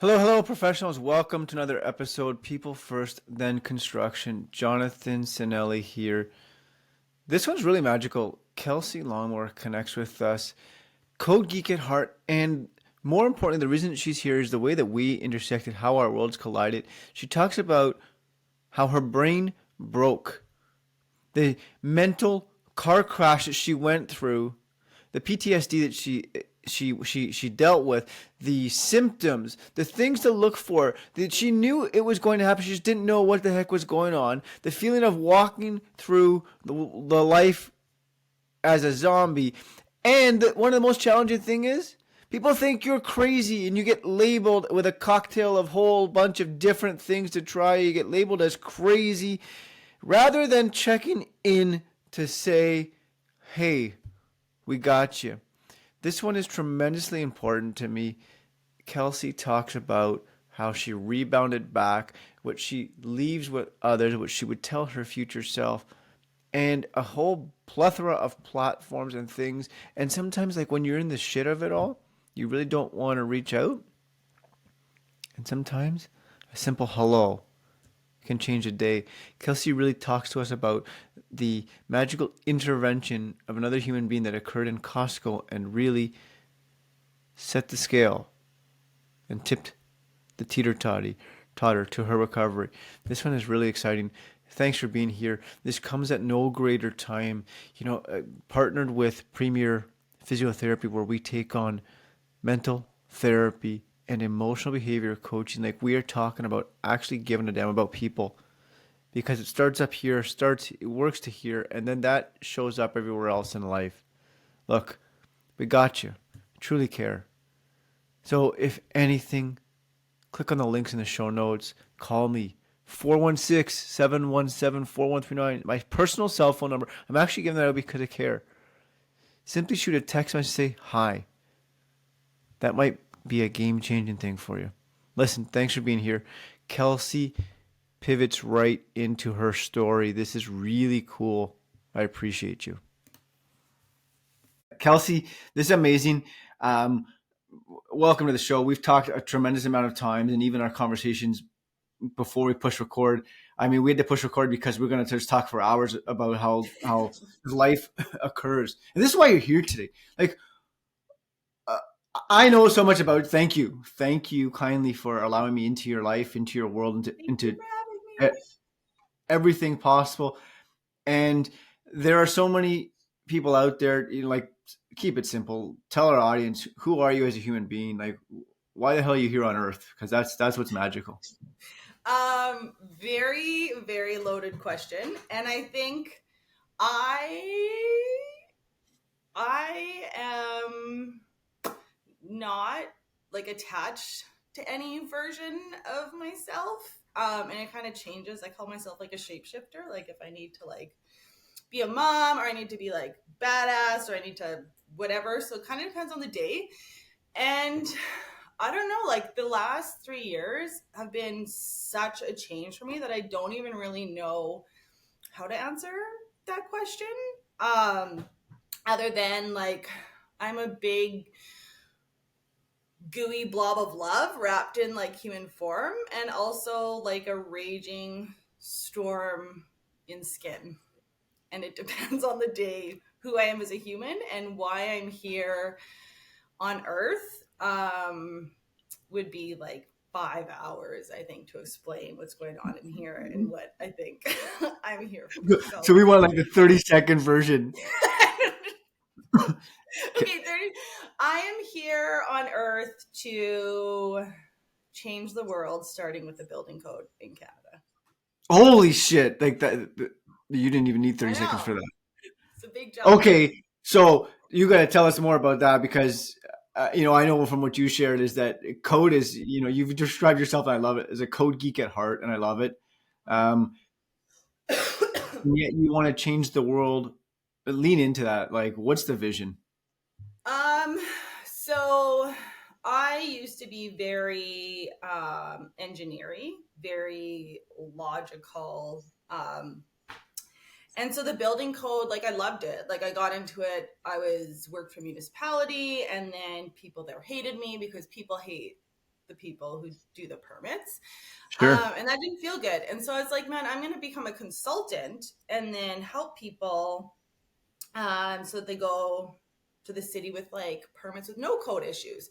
Hello, hello, professionals. Welcome to another episode, People First, Then Construction. Jonathan Sinelli here. This one's really magical. Kelsey Longmore connects with us, code geek at heart, and more importantly, the reason she's here is the way that we intersected, how our worlds collided. She talks about how her brain broke, the mental car crash that she went through, the PTSD that she dealt with, the symptoms, the things to look for. That she knew it was going to happen. She just didn't know what the heck was going on. The feeling of walking through the life as a zombie. And one of the most challenging thing is people think you're crazy and you get labeled with a cocktail of whole bunch of different things to try. You get labeled as crazy rather than checking in to say, hey, we got you. This one is tremendously important to me. Kelsey talks about how she rebounded back, what she leaves with others, what she would tell her future self, and a whole plethora of platforms and things. And sometimes, like when you're in the shit of it all, you really don't want to reach out. And sometimes a simple hello can change a day. Kelsey really talks to us about the magical intervention of another human being that occurred in Costco and really set the scale and tipped the totter to her recovery. This one is really exciting. Thanks for being here. This comes at no greater time. Partnered with Premier Physiotherapy, where we take on mental therapy and emotional behavior coaching. Like we are talking about actually giving a damn about people, because it starts up here, it works to here, and then that shows up everywhere else in life. Look, we got you. Truly care. So if anything, click on the links in the show notes. Call me. 416-717-4139. My personal cell phone number. I'm actually giving that out because I care. Simply shoot a text message, say hi. That might be a game-changing thing for you. Listen, thanks for being here. Kelsey pivots right into her story. This is really cool. I appreciate you. Kelsey, this is amazing. Welcome to the show. We've talked a tremendous amount of times, and even our conversations before we push record. I mean, we had to push record because we're going to just talk for hours about how life occurs. And this is why you're here today. Like, I know so much about it. Thank you kindly for allowing me into your life, into your world, into everything possible. And there are so many people out there, like, keep it simple. Tell our audience, who are you as a human being? Like, why the hell are you here on earth? Because that's what's magical. Very, very loaded question. And I think I I am not like attached to any version of myself. And it kind of changes. I call myself like a shapeshifter. Like if I need to like be a mom, or I need to be like badass, or I need to whatever. So it kind of depends on the day. And I don't know, like the last 3 years have been such a change for me that I don't even really know how to answer that question. Um, Other than like, I'm a big gooey blob of love wrapped in like human form, and also like a raging storm in skin. And it depends on the day who I am as a human and why I'm here on Earth. Would be like 5 hours, I think, to explain what's going on in here and what I think I'm here for. So, So we want like the 30-second version. okay, I am here on Earth to change the world, starting with the building code in Canada. Holy shit! Like that, you didn't even need I 30 seconds for know that. it's a big jump. Okay, so you got to tell us more about that because I know from what you shared is that code is, you've described yourself, and I love it, as a code geek at heart, and I love it. Um, and yet you want to change the world. Lean into that. Like, what's the vision? Um, so I used to be very engineering, very logical. And so the building code, like I loved it. Like I got into it. I was worked for municipality, and then people there hated me because people hate the people who do the permits. Sure. And that didn't feel good. And so I was like, man, I'm going to become a consultant and then help people so that they go to the city with like permits with no code issues.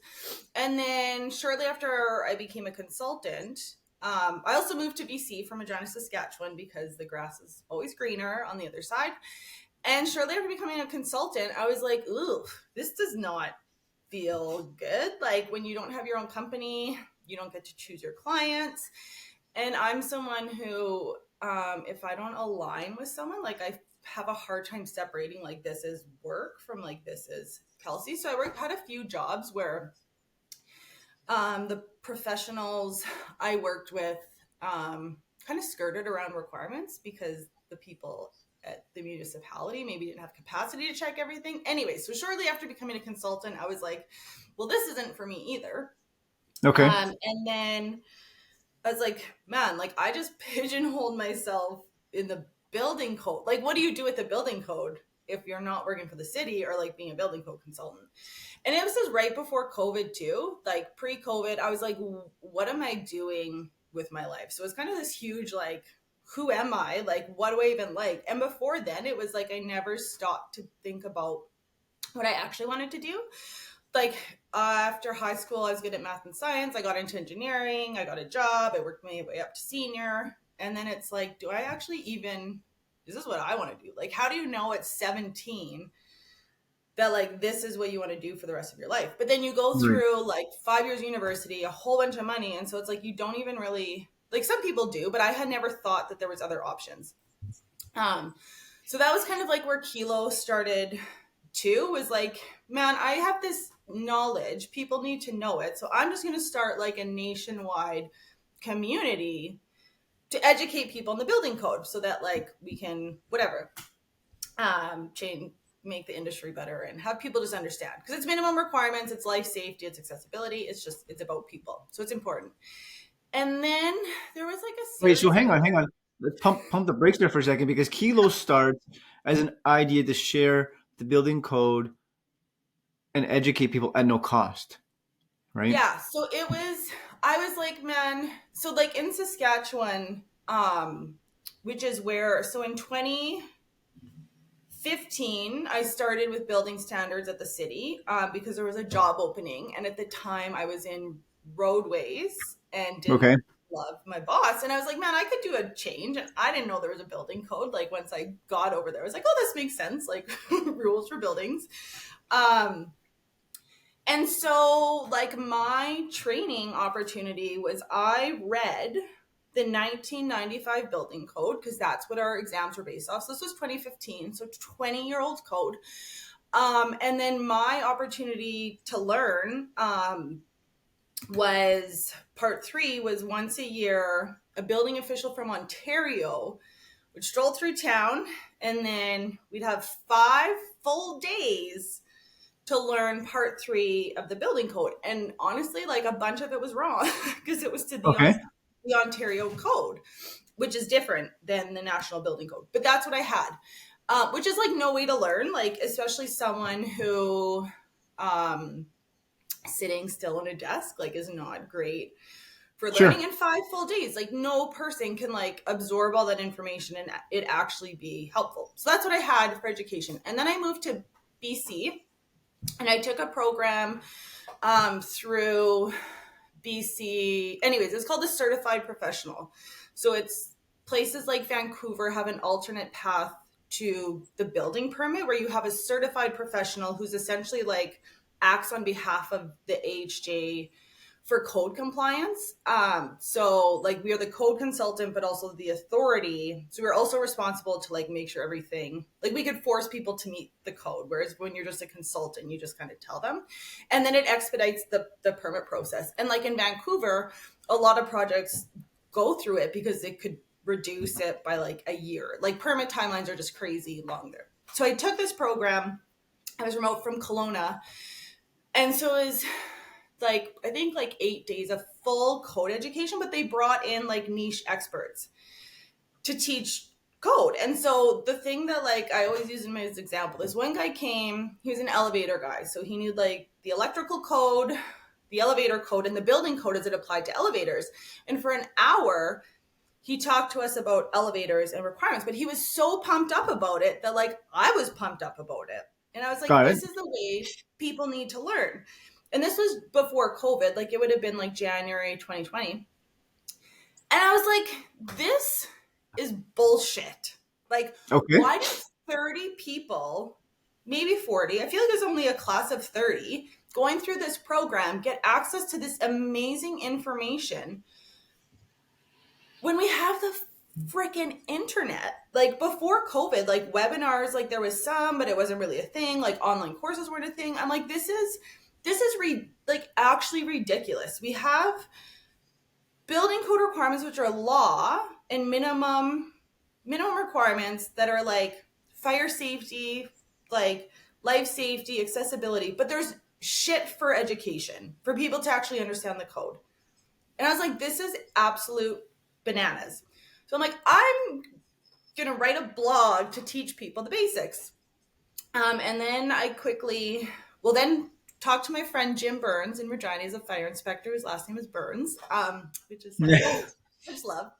And then shortly after I became a consultant, I also moved to BC from Regina, Saskatchewan, because the grass is always greener on the other side. And shortly after becoming a consultant, I was like, ooh, this does not feel good. Like when you don't have your own company, you don't get to choose your clients. And I'm someone who, if I don't align with someone, like I have a hard time separating like this is work from like this is Kelsey. So had a few jobs where the professionals I worked with kind of skirted around requirements because the people at the municipality maybe didn't have capacity to check everything. Anyway, so shortly after becoming a consultant, I was like, well, this isn't for me either. Okay. And then I was like, man, like I just pigeonholed myself in the building code. Like, what do you do with the building code if you're not working for the city or like being a building code consultant? And it was just right before COVID too, like pre-COVID. I was like, what am I doing with my life? So it's kind of this huge, like, who am I? Like, what do I even like? And before then, it was like I never stopped to think about what I actually wanted to do. Like after high school, I was good at math and science. I got into engineering. I got a job. I worked my way up to senior. And then it's like, do I actually even, is this what I want to do? Like, how do you know at 17 that like this is what you want to do for the rest of your life? But then you go Right. through like 5 years of university, a whole bunch of money. And so it's like, you don't even really, like some people do, but I had never thought that there was other options. So that was kind of like where Kilo started too, was like, man, I have this knowledge. People need to know it. So I'm just going to start like a nationwide community to educate people in the building code so that like we can, whatever, change, make the industry better and have people just understand, because it's minimum requirements, it's life safety, it's accessibility, it's about people. So it's important. And then there was like a Wait, so series of, hang on. Let's pump the brakes there for a second because Kilo starts as an idea to share the building code and educate people at no cost, right? yeah, so it was, I was like, man, so like in Saskatchewan, which is where, so in 2015, I started with building standards at the city because there was a job opening. And at the time, I was in roadways and didn't Okay. love my boss. And I was like, man, I could do a change. And I didn't know there was a building code. Like once I got over there, I was like, oh, this makes sense. Like rules for buildings. Um, and so, like, my training opportunity was I read the 1995 building code because that's what our exams were based off. So this was 2015, so 20-year-old code. And then my opportunity to learn was part three was once a year, a building official from Ontario would stroll through town, and then we'd have 5 full days to learn part three of the building code. And honestly, like a bunch of it was wrong because it was to Okay. the Ontario code, which is different than the national building code. But that's what I had, which is like no way to learn, like especially someone who sitting still on a desk like is not great for Sure. learning in 5 full days. Like no person can like absorb all that information and it actually be helpful. So that's what I had for education. And then I moved to BC and I took a program through BC. Anyways, it's called the Certified Professional. So it's places like Vancouver have an alternate path to the building permit where you have a certified professional who's essentially like acts on behalf of the AHJ for code compliance. So like we are the code consultant, but also the authority. So we're also responsible to like make sure everything, like we could force people to meet the code. Whereas when you're just a consultant, you just kind of tell them. And then it expedites the permit process. And like in Vancouver, a lot of projects go through it because it could reduce it by like a year. Like permit timelines are just crazy long there. So I took this program. I was remote from Kelowna. And so it was like I think like 8 days of full code education, but they brought in like niche experts to teach code. And so the thing that like I always use in my example is one guy came, he was an elevator guy, so he knew like the electrical code, the elevator code and the building code as it applied to elevators. And for an hour, he talked to us about elevators and requirements, but he was so pumped up about it that like I was pumped up about it. And I was like, Got it. this is the way people need to learn. And this was before COVID, like it would have been like January 2020. And I was like, this is bullshit. Like, Okay. why do 30 people, maybe 40, I feel like there's only a class of 30 going through this program, get access to this amazing information when we have the freaking internet? Like before COVID, like webinars, like there was some, but it wasn't really a thing. Like online courses weren't a thing. I'm like, this is like actually ridiculous. We have building code requirements, which are law and minimum requirements that are like fire safety, like life safety, accessibility, but there's shit for education, for people to actually understand the code. And I was like, this is absolute bananas. So I'm like, I'm gonna write a blog to teach people the basics. And then I quickly, then talked to my friend Jim Burns in Regina. He's a fire inspector. His last name is Burns, which is like, I just love.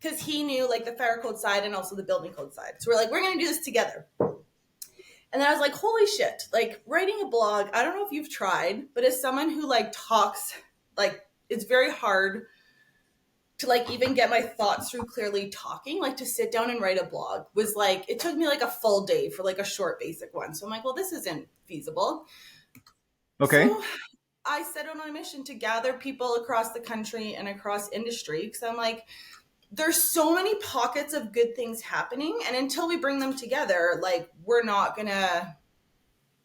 Because he knew like the fire code side and also the building code side. So we're like, we're gonna do this together. And then I was like, holy shit, like writing a blog, I don't know if you've tried, but as someone who like talks, like it's very hard to like even get my thoughts through clearly talking, like to sit down and write a blog was like, it took me like a full day for like a short basic one. So I'm like, well, this isn't feasible. Okay. So I set out on a mission to gather people across the country and across industry, because I'm like, there's so many pockets of good things happening, and until we bring them together, like we're not gonna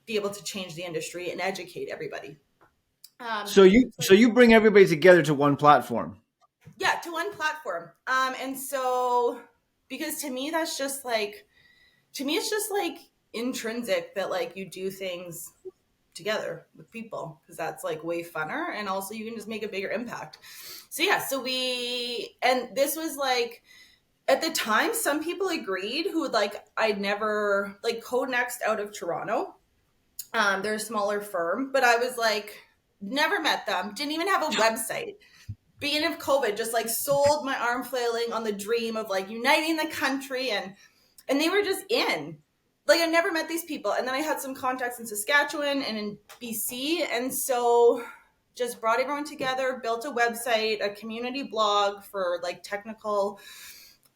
be able to change the industry and educate everybody. So you bring everybody together to one platform. Yeah, to one platform. And so, because to me it's just like intrinsic that like you do things together with people, because that's like way funner, and also you can just make a bigger impact. So yeah, and this was like, at the time some people agreed who like I'd never, like Code Next out of Toronto, they're a smaller firm, but I was like, never met them, didn't even have a website. Beginning of COVID, just like sold my arm flailing on the dream of like uniting the country, and they were just in. Like I never met these people, and then I had some contacts in Saskatchewan and in BC, and so just brought everyone together, built a website, a community blog for like technical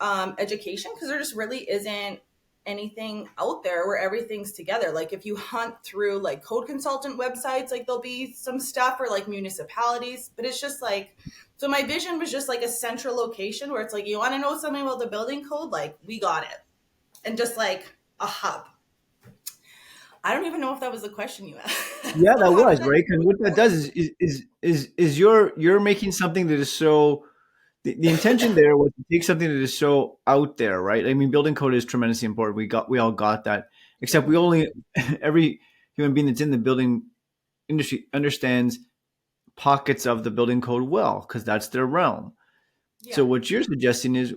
education, because there just really isn't anything out there where everything's together. Like if you hunt through like code consultant websites, like there'll be some stuff, or like municipalities, but it's just like, so my vision was just like a central location where it's like, you want to know something about the building code, like we got it, and just like a hub. I don't even know if that was the question you asked. Yeah, that was right. And what that does is you're making something that is so, the intention there was to take something that is so out there, right? I mean, building code is tremendously important. We all got that, except we only, every human being that's in the building industry understands pockets of the building code well, because that's their realm. Yeah. So what you're suggesting is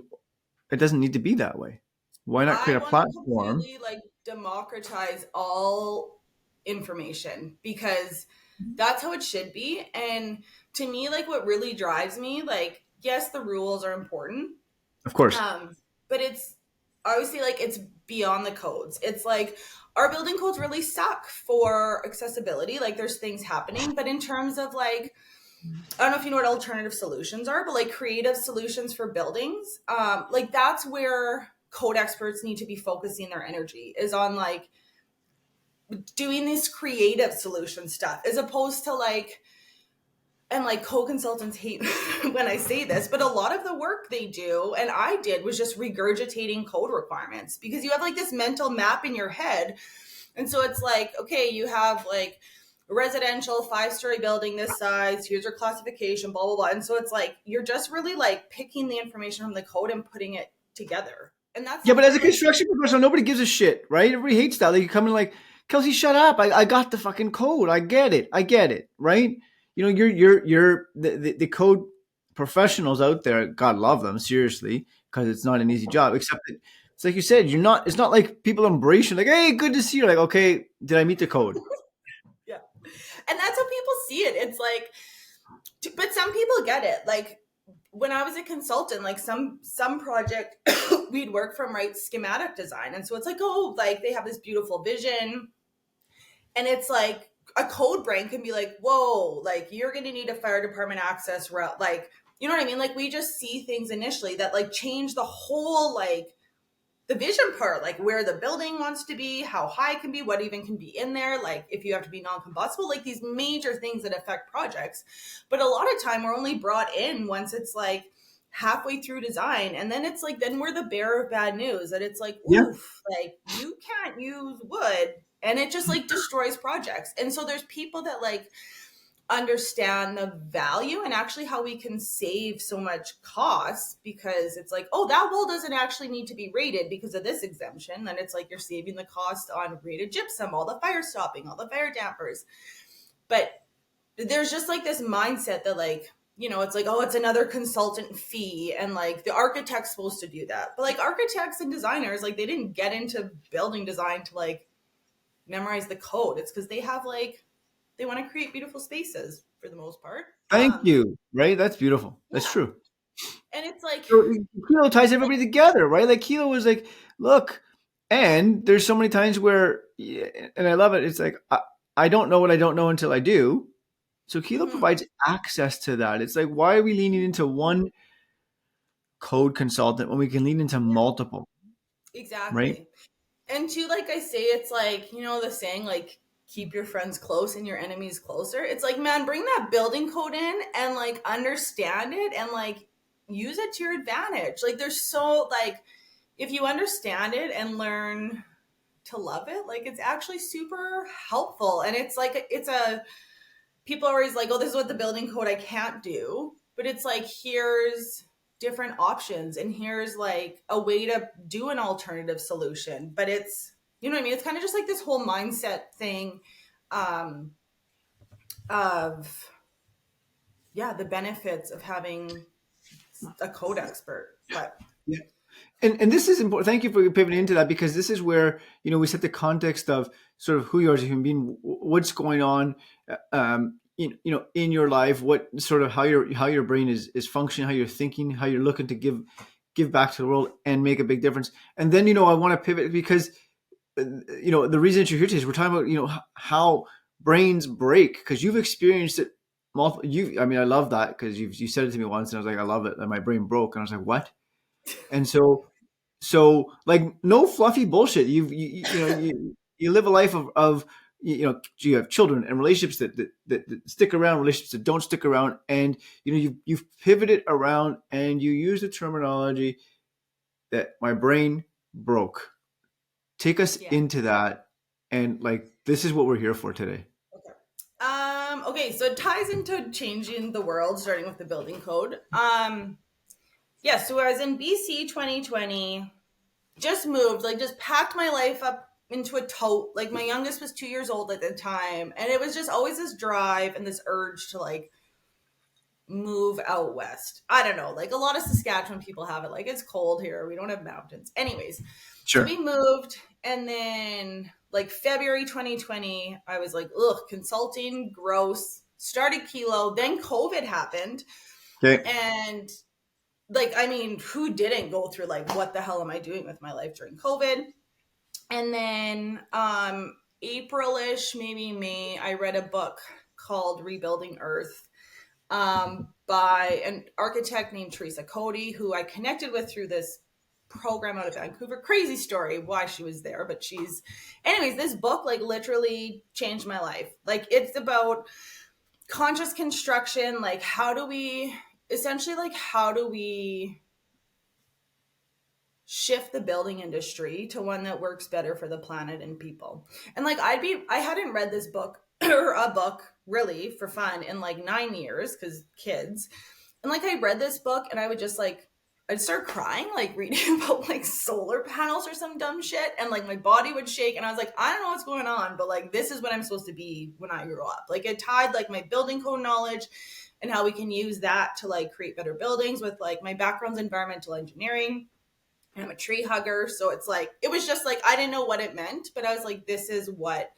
it doesn't need to be that way. Why not create a platform? Completely like democratize all information, because that's how it should be. And to me, like what really drives me, like, yes, the rules are important, Of course. but it's obviously like it's beyond the codes. It's like our building codes really suck for accessibility. Like there's things happening, but in terms of like, I don't know if you know what alternative solutions are, but like creative solutions for buildings, like that's where code experts need to be focusing their energy, is on like doing this creative solution stuff, as opposed to like, and like co-consultants hate when I say this, but a lot of the work they do, and I did, was just regurgitating code requirements, because you have like this mental map in your head. And so it's like, okay, you have like a residential 5-story building this size, here's your classification, blah, blah, blah. And so it's like, you're just really like picking the information from the code and putting it together. And that's, yeah, but as a construction professional, nobody gives a shit, right? Everybody hates that. Like you come in like, Kelsey, shut up. I got the fucking code. I get it, right? You know, you're the code professionals out there. God love them, seriously, because it's not an easy job. Except that it's like you said, you're not. It's not like people embrace you. Like, hey, good to see you. Like, okay, did I meet the code? Yeah. And that's how people see it. It's like, but some people get it. Like when I was a consultant, like some project we'd work from, right, schematic design. And so it's like, oh, like they have this beautiful vision. And it's like a code brain can be like, whoa, like you're going to need a fire department access route. Like, you know what I mean? Like we just see things initially that like change the whole, like the vision part, like where the building wants to be, how high it can be, what even can be in there, like if you have to be non-combustible, like these major things that affect projects. But a lot of time we're only brought in once it's like halfway through design, and then it's like, then we're the bearer of bad news, that it's like, Yeah. oof, like you can't use wood, and it just like destroys projects. And so there's people that like understand the value and actually how we can save so much cost, because it's like, oh, that wall doesn't actually need to be rated because of this exemption. Then it's like you're saving the cost on rated gypsum, all the fire stopping, all the fire dampers. But there's just like this mindset that like, you know, it's like, oh, it's another consultant fee, and like the architect's supposed to do that. But like architects and designers, like they didn't get into building design to like memorize the code. It's because they have like, they want to create beautiful spaces for the most part. Thank you. Right? That's beautiful. That's Yeah. true. And it's like, So Kilo ties everybody together, right? Like Kilo was like, look, and there's so many times where, yeah, and I love it. It's like, I don't know what I don't know until I do. So Kilo provides access to that. It's like, why are we leaning into one code consultant when we can lean into multiple, right? exactly. And to, like I say, it's like, you know, the saying, like, keep your friends close and your enemies closer. It's like, man, bring that building code in and like understand it and like use it to your advantage. Like there's so like, if you understand it and learn to love it, like it's actually super helpful. And it's like, it's a, people are always like, oh, this is what the building code I can't do. But it's like, here's different options, and here's like a way to do an alternative solution. But it's, you know what I mean? It's kind of just like this whole mindset thing of, yeah, the benefits of having a code expert. But Yeah. And this is important. Thank you for pivoting into that, because this is where, you know, we set the context of sort of who you are as a human being, what's going on, you know, in your life, what sort of how your brain is functioning, how you're thinking, how you're looking to give back to the world and make a big difference. And then, you know, I want to pivot because, you know, the reason that you're here today is we're talking about, you know, how brains break, because you've experienced it. I mean, I love that, because you said it to me once, and I was like, I love it. And my brain broke, and I was like, what? And so like no fluffy bullshit. You know, you live a life of you know, you have children and relationships that stick around, relationships that don't stick around, and you know, you've pivoted around, and you use the terminology that my brain broke. Take us yeah. into that, and like this is what we're here for today. Okay, so it ties into changing the world, starting with the building code. Yeah, so I was in BC 2020, just moved, like just packed my life up into a tote. Like my youngest was 2 years old at the time, and it was just always this drive and this urge to like move out west. I don't know, like a lot of Saskatchewan people have it, like it's cold here, we don't have mountains. Anyways, so Sure. we moved, and then like February 2020, I was like, ugh, consulting, gross. Started Kilo, then COVID happened, Okay. and like, I mean, who didn't go through like, what the hell am I doing with my life during COVID? And then April-ish, maybe May, I read a book called Rebuilding Earth by an architect named Teresa Cody, who I connected with through this program out of Vancouver. Crazy story why she was there, but anyways, this book like literally changed my life. Like it's about conscious construction, like how do we shift the building industry to one that works better for the planet and people. And like I hadn't read this book or a book really for fun in like 9 years, because kids. And like I read this book and I would just like, I'd start crying, like reading about like solar panels or some dumb shit, and like my body would shake, and I was like, I don't know what's going on, but like this is what I'm supposed to be when I grow up. Like it tied like my building code knowledge and how we can use that to like create better buildings with like my background's environmental engineering. And I'm a tree hugger, so it's like, it was just like, I didn't know what it meant, but I was like, this is what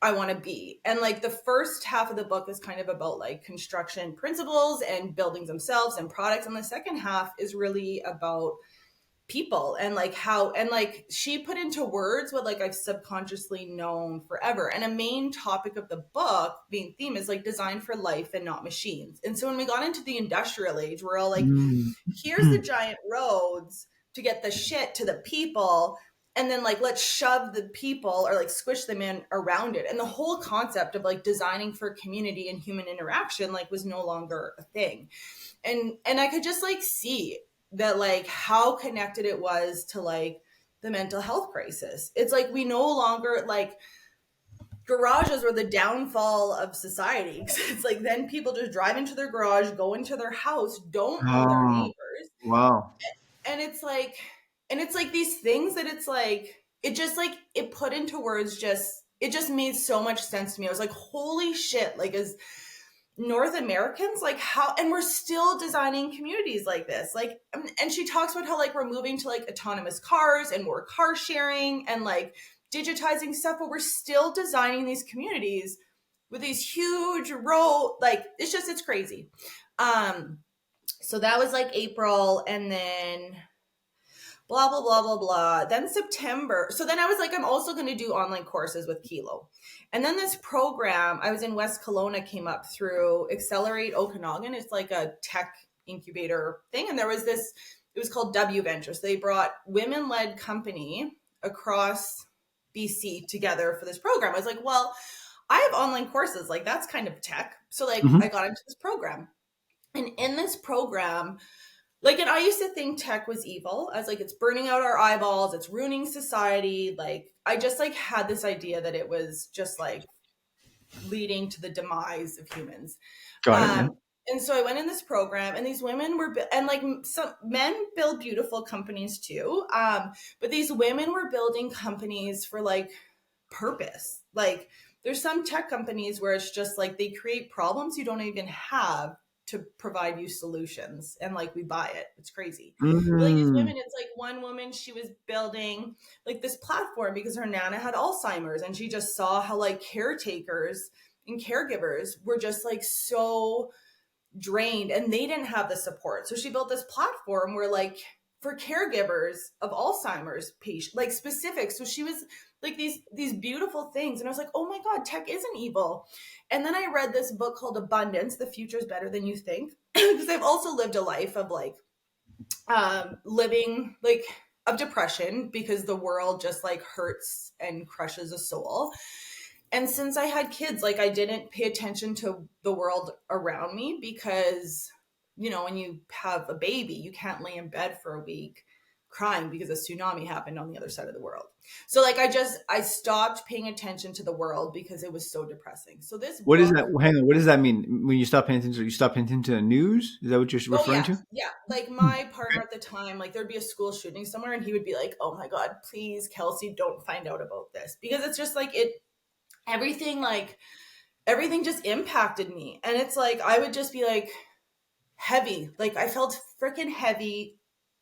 I want to be. And like the first half of the book is kind of about like construction principles and buildings themselves and products. And the second half is really about people and like how, and like she put into words what like I've subconsciously known forever. And a main topic of the book, main theme, is like design for life and not machines. And so when we got into the industrial age, we're all like, Mm. here's the giant roads to get the shit to the people, and then like let's shove the people or like squish them in around it. And the whole concept of like designing for community and human interaction like was no longer a thing. And I could just like see that like how connected it was to like the mental health crisis. It's like we no longer like garages were the downfall of society. It's like then people just drive into their garage, go into their house, don't know their Oh, neighbors. wow. And it's like, and it's like these things that it's like it just like it put into words, just it just made so much sense to me. I was like, holy shit, like as North Americans, like how, and we're still designing communities like this. Like, and she talks about how like we're moving to like autonomous cars and more car sharing and like digitizing stuff, but we're still designing these communities with these huge like it's just, it's crazy. So that was like April, and then blah blah blah blah blah. Then September. So then I was like, I'm also going to do online courses with Kilo. And then this program, I was in West Kelowna, came up through Accelerate Okanagan. It's like a tech incubator thing. And there was this, it was called W Venture. So they brought women-led company across BC together for this program. I was like, well, I have online courses. Like that's kind of tech. So like Mhm. I got into this program. And in this program, like, and I used to think tech was evil. I was like, it's burning out our eyeballs, it's ruining society. Like, I just like had this idea that it was just like leading to the demise of humans. Got it. Yeah. Um, and so I went in this program, and these women were, and like some men build beautiful companies too. But these women were building companies for like purpose. Like, there's some tech companies where it's just like they create problems you don't even have to provide you solutions, and like we buy it. It's crazy. But like these Mm. women, it's like one woman, she was building like this platform because her nana had Alzheimer's, and she just saw how like caretakers and caregivers were just like so drained and they didn't have the support. So she built this platform where like for caregivers of Alzheimer's patient, like specific. So she was like these beautiful things. And I was like, oh my God, tech isn't evil. And then I read this book called Abundance, The Future's Better Than You Think. Because I've also lived a life of like living like of depression because the world just like hurts and crushes a soul. And since I had kids, like I didn't pay attention to the world around me because, you know, when you have a baby, you can't lay in bed for a week crying because a tsunami happened on the other side of the world. So like I stopped paying attention to the world because it was so depressing. So this What is book, that? Hang on. What does that mean? When you stop paying attention, you stop paying attention to the news? Is that what you're oh referring yeah, to? yeah. Like Hmm. my partner at the time, like there'd be a school shooting somewhere and he would be like, "Oh my God, please, Kelsey, don't find out about this." Because it's just like everything like everything just impacted me. And it's like I would just be like heavy. Like I felt freaking heavy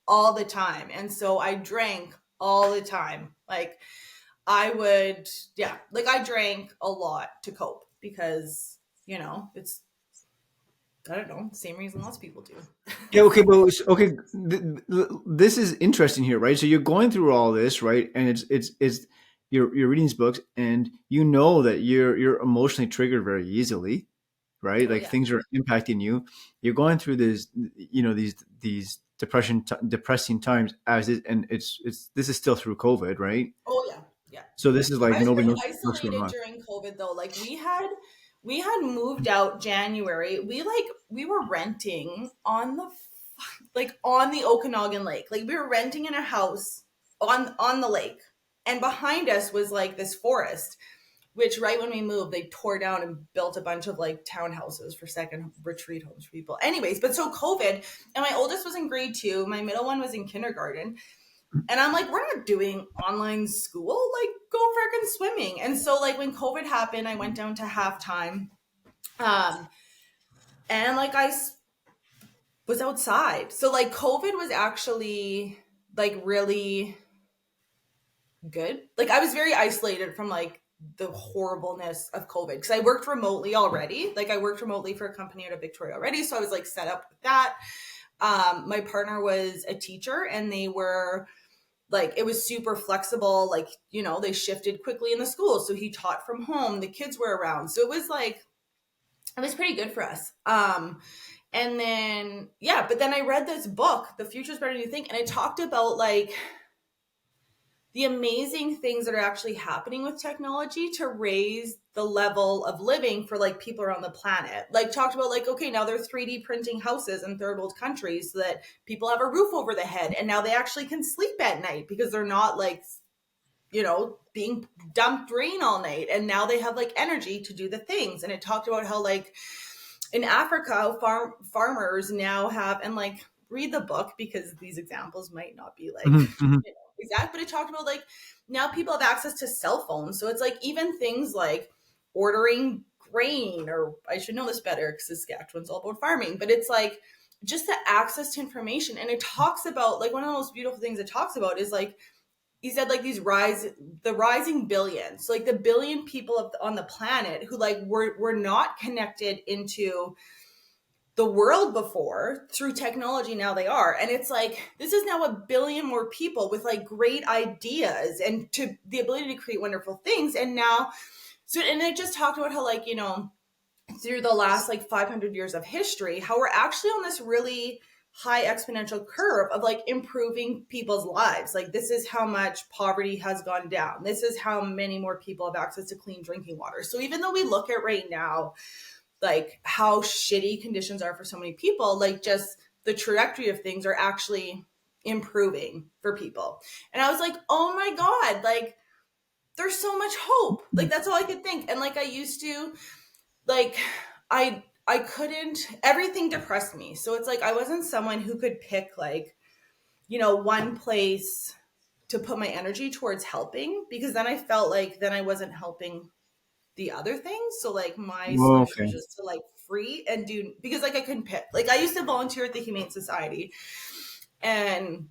all the time. And so I drank all the time. Like I would, yeah, like I drank a lot to cope because, you know, it's, I don't know, same reason lots of people do. Yeah. Okay. But okay. This is interesting here, right? So you're going through all this, right? And it's you're reading these books, and you know that you're emotionally triggered very easily, right? Oh Like yeah. things are impacting you. You're going through this, you know, these depressing times as it, and it's this is still through COVID, right? Oh yeah. Yeah. So this is like I was nobody pretty knows what's going isolated on. during COVID though. Like we had moved out January. We were renting on the like on the Okanagan Lake. Like we were renting in a house on the lake. And behind us was like this forest, which right when we moved, they tore down and built a bunch of like townhouses for second retreat homes for people. Anyways, but so COVID, and my oldest was in grade 2, my middle one was in kindergarten. And I'm like, we're not doing online school. Like, go freaking swimming. And so, like, when COVID happened, I went down to halftime. Um, and like, was outside. So, like, COVID was actually like really good. Like, I was very isolated from like the horribleness of COVID, because I worked remotely already. Like I worked remotely for a company out of Victoria already, so I was like set up with that. My partner was a teacher, and they were like, it was super flexible. Like, you know, they shifted quickly in the school, so he taught from home. The kids were around, so it was like, it was pretty good for us. And then yeah, but then I read this book, The Future's Better Than You Think, and it talked about like the amazing things that are actually happening with technology to raise the level of living for like people around the planet. Like talked about like, okay, now they're 3D printing houses in third world countries so that people have a roof over the head, and now they actually can sleep at night because they're not like, you know, being dumped rain all night, and now they have like energy to do the things. And it talked about how like in Africa, farmers now have, and like read the book because these examples might not be like exact, but it talked about like now people have access to cell phones. So it's like even things like ordering grain, or I should know this better because Saskatchewan's all about farming, but it's like just the access to information. And it talks about like one of the most beautiful things it talks about is like, he said like the rising billions, so like the billion people on the planet who like were not connected into the world before through technology. Now they are. And it's like, this is now a billion more people with like great ideas and to the ability to create wonderful things. And now, so, and it just talked about how like, you know, through the last like 500 years of history, how we're actually on this really high exponential curve of like improving people's lives. Like this is how much poverty has gone down. This is how many more people have access to clean drinking water. So even though we look at right now, like how shitty conditions are for so many people, like just the trajectory of things are actually improving for people. And I was like, oh my God, like there's so much hope. Like that's all I could think. And like I used to, like I couldn't, everything depressed me. So it's like I wasn't someone who could pick like, you know, one place to put my energy towards helping, because then I felt like then I wasn't helping the other things. So like my solution was Okay. just to like free and do, because like I couldn't pick. Like I used to volunteer at the Humane Society, and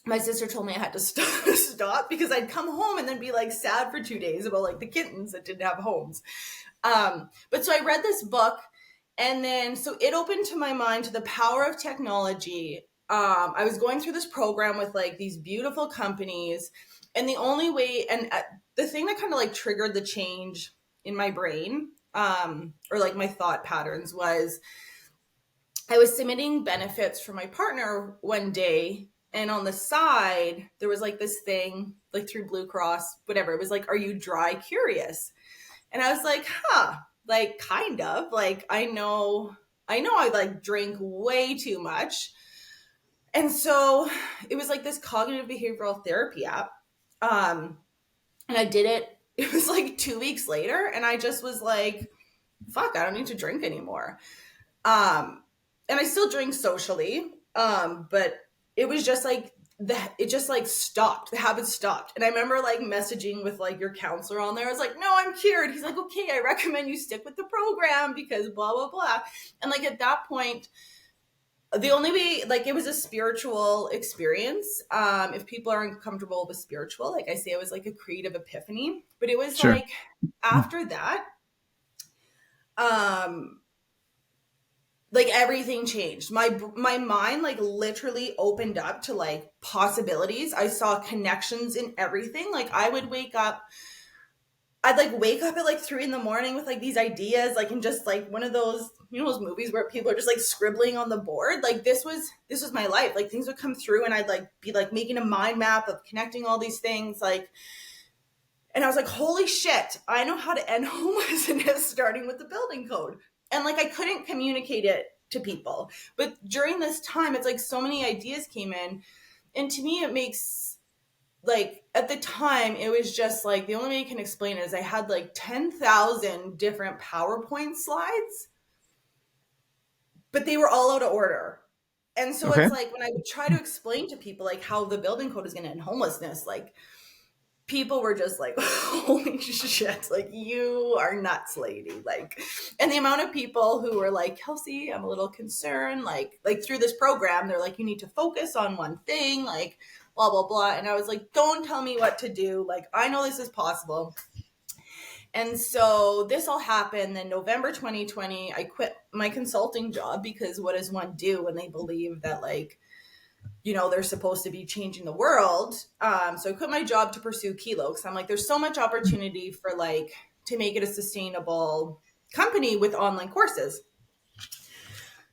my sister told me I had to stop because I'd come home and then be like sad for 2 days about like the kittens that didn't have homes. But so I read this book, and then so it opened to my mind to the power of technology. I was going through this program with like these beautiful companies, and the only way, and the thing that kind of like triggered the change in my brain, or like my thought patterns, was I was submitting benefits for my partner one day, and on the side there was like this thing like through Blue Cross, whatever. It was like, are you dry curious? And I was like, huh, like kind of, like I know I like drink way too much. And so it was like this cognitive behavioral therapy app. And I did it. It was like 2 weeks later, and I just was like, fuck, I don't need to drink anymore. And I still drink socially. But it was just like that, it just like stopped. The habit stopped. And I remember like messaging with like your counselor on there. I was like, no, I'm cured. He's like, okay, I recommend you stick with the program because blah, blah, blah. And like at that point, the only way, like it was a spiritual experience. If people aren't comfortable with spiritual, like I say, it was like a creative epiphany. But it was Sure. like after that, um, like everything changed. My mind like literally opened up to like possibilities. I saw connections in everything. Like I'd like wake up at like 3 a.m. with like these ideas, like in just like one of those, you know, those movies where people are just like scribbling on the board. Like this was my life. Like things would come through, and I'd like be like making a mind map of connecting all these things. Like, and I was like, holy shit, I know how to end homelessness starting with the building code. And like I couldn't communicate it to people. But during this time, it's like so many ideas came in. And to me, it makes, like at the time, it was just like the only way you can explain it is I had like 10,000 different PowerPoint slides, but they were all out of order. And so Okay. it's like when I would try to explain to people like how the building code is going to end homelessness, like people were just like, holy shit, like you are nuts, lady. Like, and the amount of people who were like, Kelsey, I'm a little concerned, like through this program, they're like, you need to focus on one thing, like blah, blah, blah. And I was like, don't tell me what to do. Like, I know this is possible. And so this all happened. Then November 2020, I quit my consulting job because what does one do when they believe that, like, they're supposed to be changing the world? So I quit my job to pursue Kilo because I'm like, there's so much opportunity for, like, to make it a sustainable company with online courses.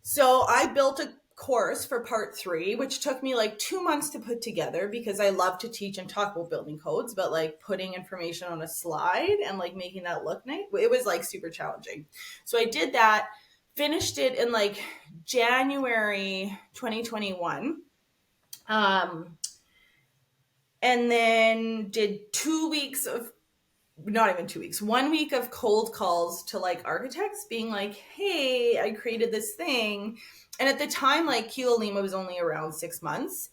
So I built a course for part 3, which took me like 2 months to put together because I love to teach and talk about building codes, but like putting information on a slide and like making that look nice, it was like super challenging. So I did that, finished it in like January 2021. And then did 2 weeks of, not even 2 weeks, 1 week of cold calls to like architects being like, hey, I created this thing. And at the time, like, Kilo Lima was only around 6 months.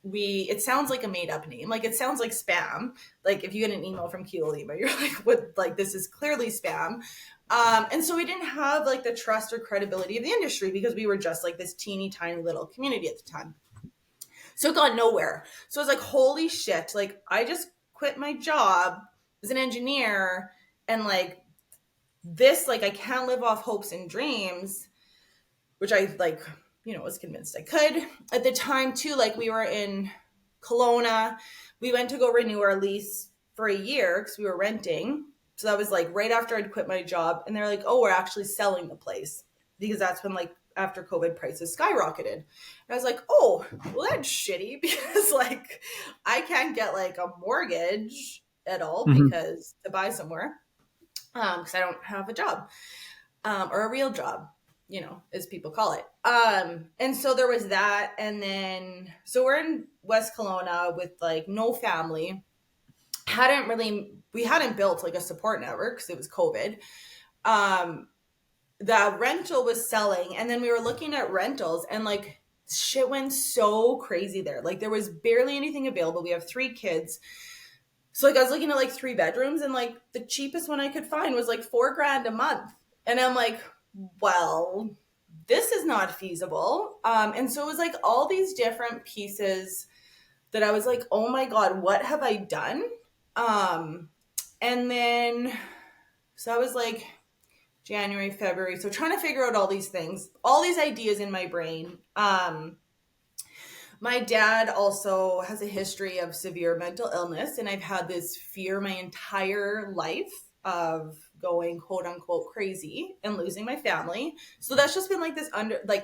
It sounds like a made up name. Like, it sounds like spam. Like, if you get an email from Kilo Lima, you're like, what? Like, this is clearly spam. And so we didn't have like the trust or credibility of the industry because we were just like this teeny tiny little community at the time. So it got nowhere. So I was like, holy shit. Like, I just quit my job as an engineer, and like this, like, I can't live off hopes and dreams, which I like, was convinced I could. At the time too, like, we were in Kelowna. We went to go renew our lease for a year because we were renting. So that was like right after I'd quit my job. And they're like, oh, we're actually selling the place, because that's when, like, after COVID, prices skyrocketed. And I was like, oh, well, that's shitty because like I can't get like a mortgage at all because to buy somewhere, because I don't have a job, or a real job, as people call it. And so there was that. And then, so we're in West Kelowna with like no family. We hadn't built like a support network because it was COVID. The rental was selling, and then we were looking at rentals, and like shit went so crazy there. Like, there was barely anything available. We have 3 kids. So like I was looking at like 3 bedrooms, and like the cheapest one I could find was like $4,000 a month. And I'm like, well, this is not feasible. And so it was like all these different pieces that I was like, oh my God, what have I done? And then, so I was like, January, February. So trying to figure out all these things, all these ideas in my brain. My dad also has a history of severe mental illness, and I've had this fear my entire life of going quote unquote crazy and losing my family. So that's just been like this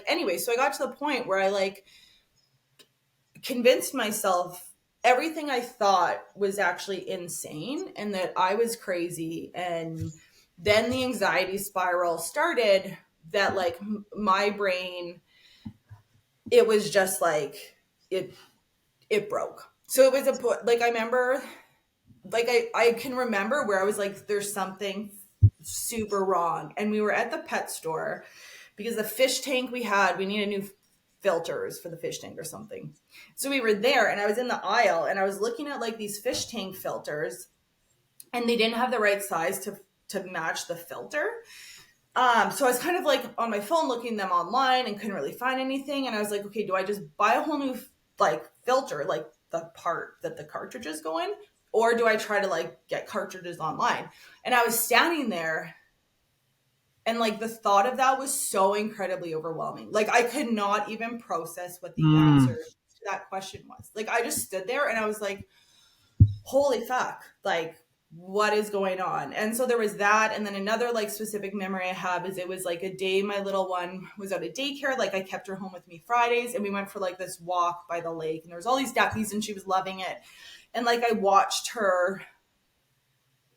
anyway, so I got to the point where I like convinced myself everything I thought was actually insane and that I was crazy. And then the anxiety spiral started, that like my brain, it was just like it broke. So it was like, I remember, like I can remember where I was like, there's something super wrong. And we were at the pet store because the fish tank we needed new filters for the fish tank or something. So we were there, and I was in the aisle, and I was looking at like these fish tank filters, and they didn't have the right size to match the filter. So I was kind of like on my phone looking them online and couldn't really find anything. And I was like, okay, do I just buy a whole new like filter, like the part that the cartridges go in, or do I try to like get cartridges online? And I was standing there, and like the thought of that was so incredibly overwhelming. Like, I could not even process what the answer to that question was. Like, I just stood there and I was like, holy fuck, like, what is going on? And so there was that. And then another like specific memory I have is it was like a day my little one was out of daycare. Like, I kept her home with me Fridays, and we went for like this walk by the lake, and there was all these duckies, and she was loving it. And like I watched her,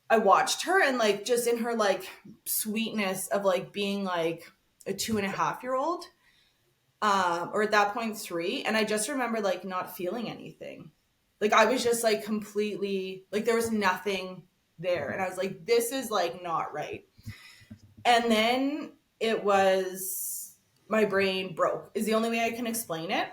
and like just in her like sweetness of like being like a 2.5-year-old, or at that point 3. And I just remember like not feeling anything. Like, I was just like completely, like, there was nothing there. And I was like, this is like not right. And then it was, my brain broke is the only way I can explain it.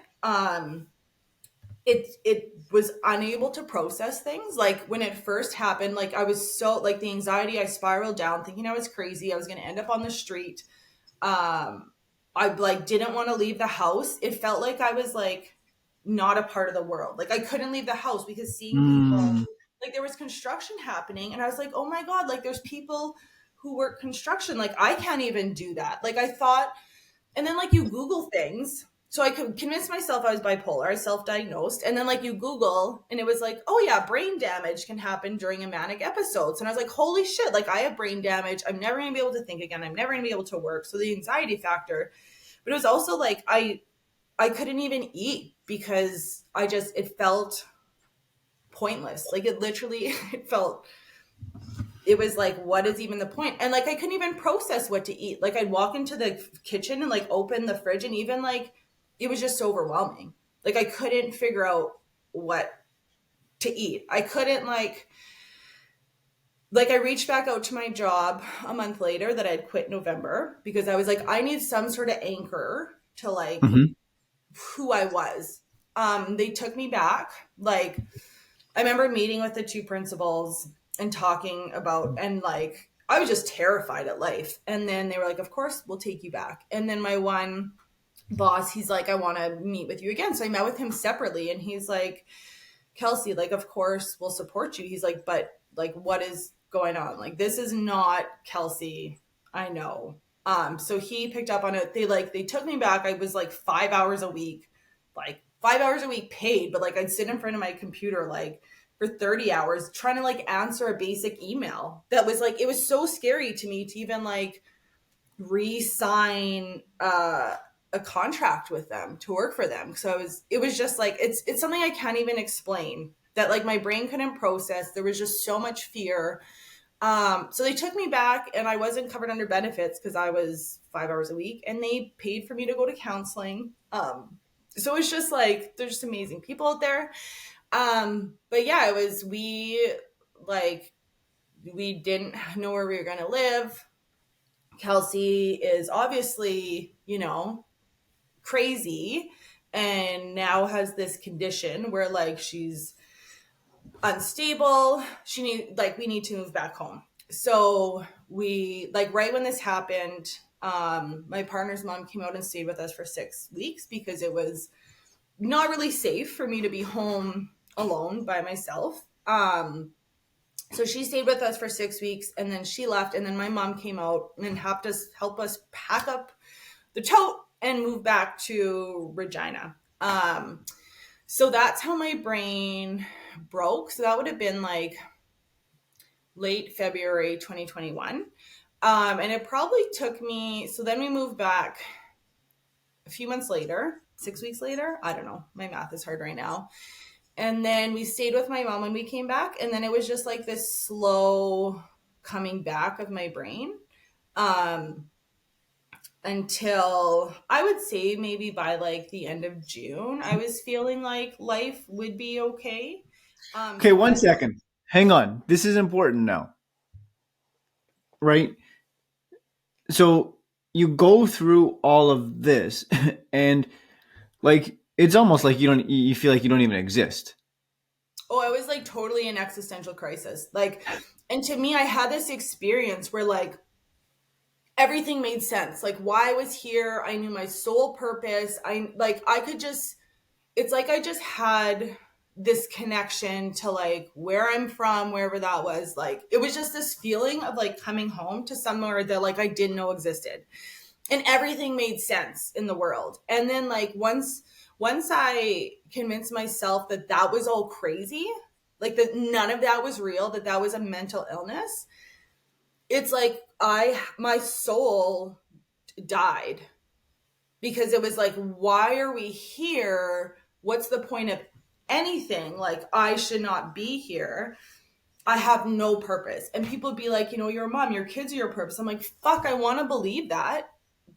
It was unable to process things. Like, when it first happened, like, I was so like the anxiety, I spiraled down thinking I was crazy. I was going to end up on the street. I like didn't want to leave the house. It felt like I was like not a part of the world. Like, I couldn't leave the house because seeing people, like there was construction happening, and I was like, oh my God, like there's people who work construction. Like I can't even do that. Like I thought, and then like you Google things. So I could convince myself I was bipolar. I self-diagnosed. And then like you Google and it was like, oh yeah, brain damage can happen during a manic episode. So I was like, holy shit, like I have brain damage. I'm never gonna be able to think again. I'm never gonna be able to work. So the anxiety factor. But it was also like I couldn't even eat because it felt pointless. Like it literally it was like, what is even the point? And like I couldn't even process what to eat. Like I'd walk into the kitchen and like open the fridge, and even like it was just so overwhelming. Like I couldn't figure out what to eat. I couldn't like I reached back out to my job a month later that I'd quit November, because I was like, I need some sort of anchor to like who I was. They took me back. Like I remember meeting with the two principals and talking about, and like I was just terrified at life. And then they were like, of course we'll take you back. And then my one boss, he's like, I want to meet with you again. So I met with him separately, and he's like, Kelsey, like of course we'll support you. He's like, but like what is going on? Like this is not Kelsey I know. So he picked up on it. They took me back. I was like 5 hours a week, like 5 hours a week paid, but like I'd sit in front of my computer like for 30 hours trying to like answer a basic email that was like, it was so scary to me to even like re-sign a contract with them to work for them. So it was just like, it's something I can't even explain, that like my brain couldn't process. There was just so much fear. So they took me back, and I wasn't covered under benefits because I was 5 hours a week, and they paid for me to go to counseling. So it's just like, there's just amazing people out there. But yeah, we didn't know where we were going to live. Kelsey is obviously, crazy, and now has this condition where like she's unstable. We need to move back home. So we like, right when this happened, my partner's mom came out and stayed with us for 6 weeks because it was not really safe for me to be home alone by myself. So she stayed with us for 6 weeks, and then she left, and then my mom came out and help us pack up the tote and move back to Regina. So that's how my brain broke. So that would have been like late February 2021. And it probably took me, so then we moved back a few months later, 6 weeks later. I don't know. My math is hard right now. And then we stayed with my mom when we came back. And then it was just like this slow coming back of my brain. Until I would say maybe by like the end of June, I was feeling like life would be okay. Okay, 1 second. Hang on. This is important now, right? So you go through all of this, and like it's almost like you feel like you don't even exist. Oh, I was like totally in existential crisis. Like, and to me, I had this experience where like everything made sense. Like why I was here, I knew my sole purpose. It's like I just had this connection to like where I'm from, wherever that was. Like it was just this feeling of like coming home to somewhere that like I didn't know existed, and everything made sense in the world. And then like once I convinced myself that that was all crazy, like that none of that was real, that that was a mental illness, it's like my soul died, because it was like, why are we here? What's the point of anything? Like I should not be here. I have no purpose. And people would be like, you're a mom, your kids are your purpose. I'm like, fuck, I want to believe that,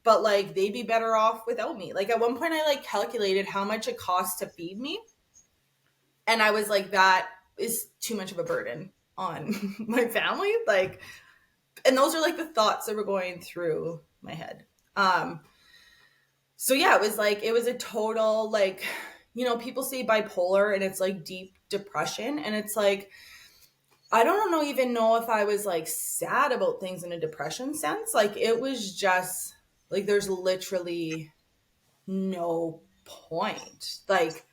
but like they'd be better off without me. Like at one point I like calculated how much it costs to feed me, and I was like, that is too much of a burden on my family. Like, and those are like the thoughts that were going through my head. So yeah, it was a total like, people say bipolar and it's like deep depression, and it's like, I don't even know if I was like sad about things in a depression sense. Like it was just like, there's literally no point. Like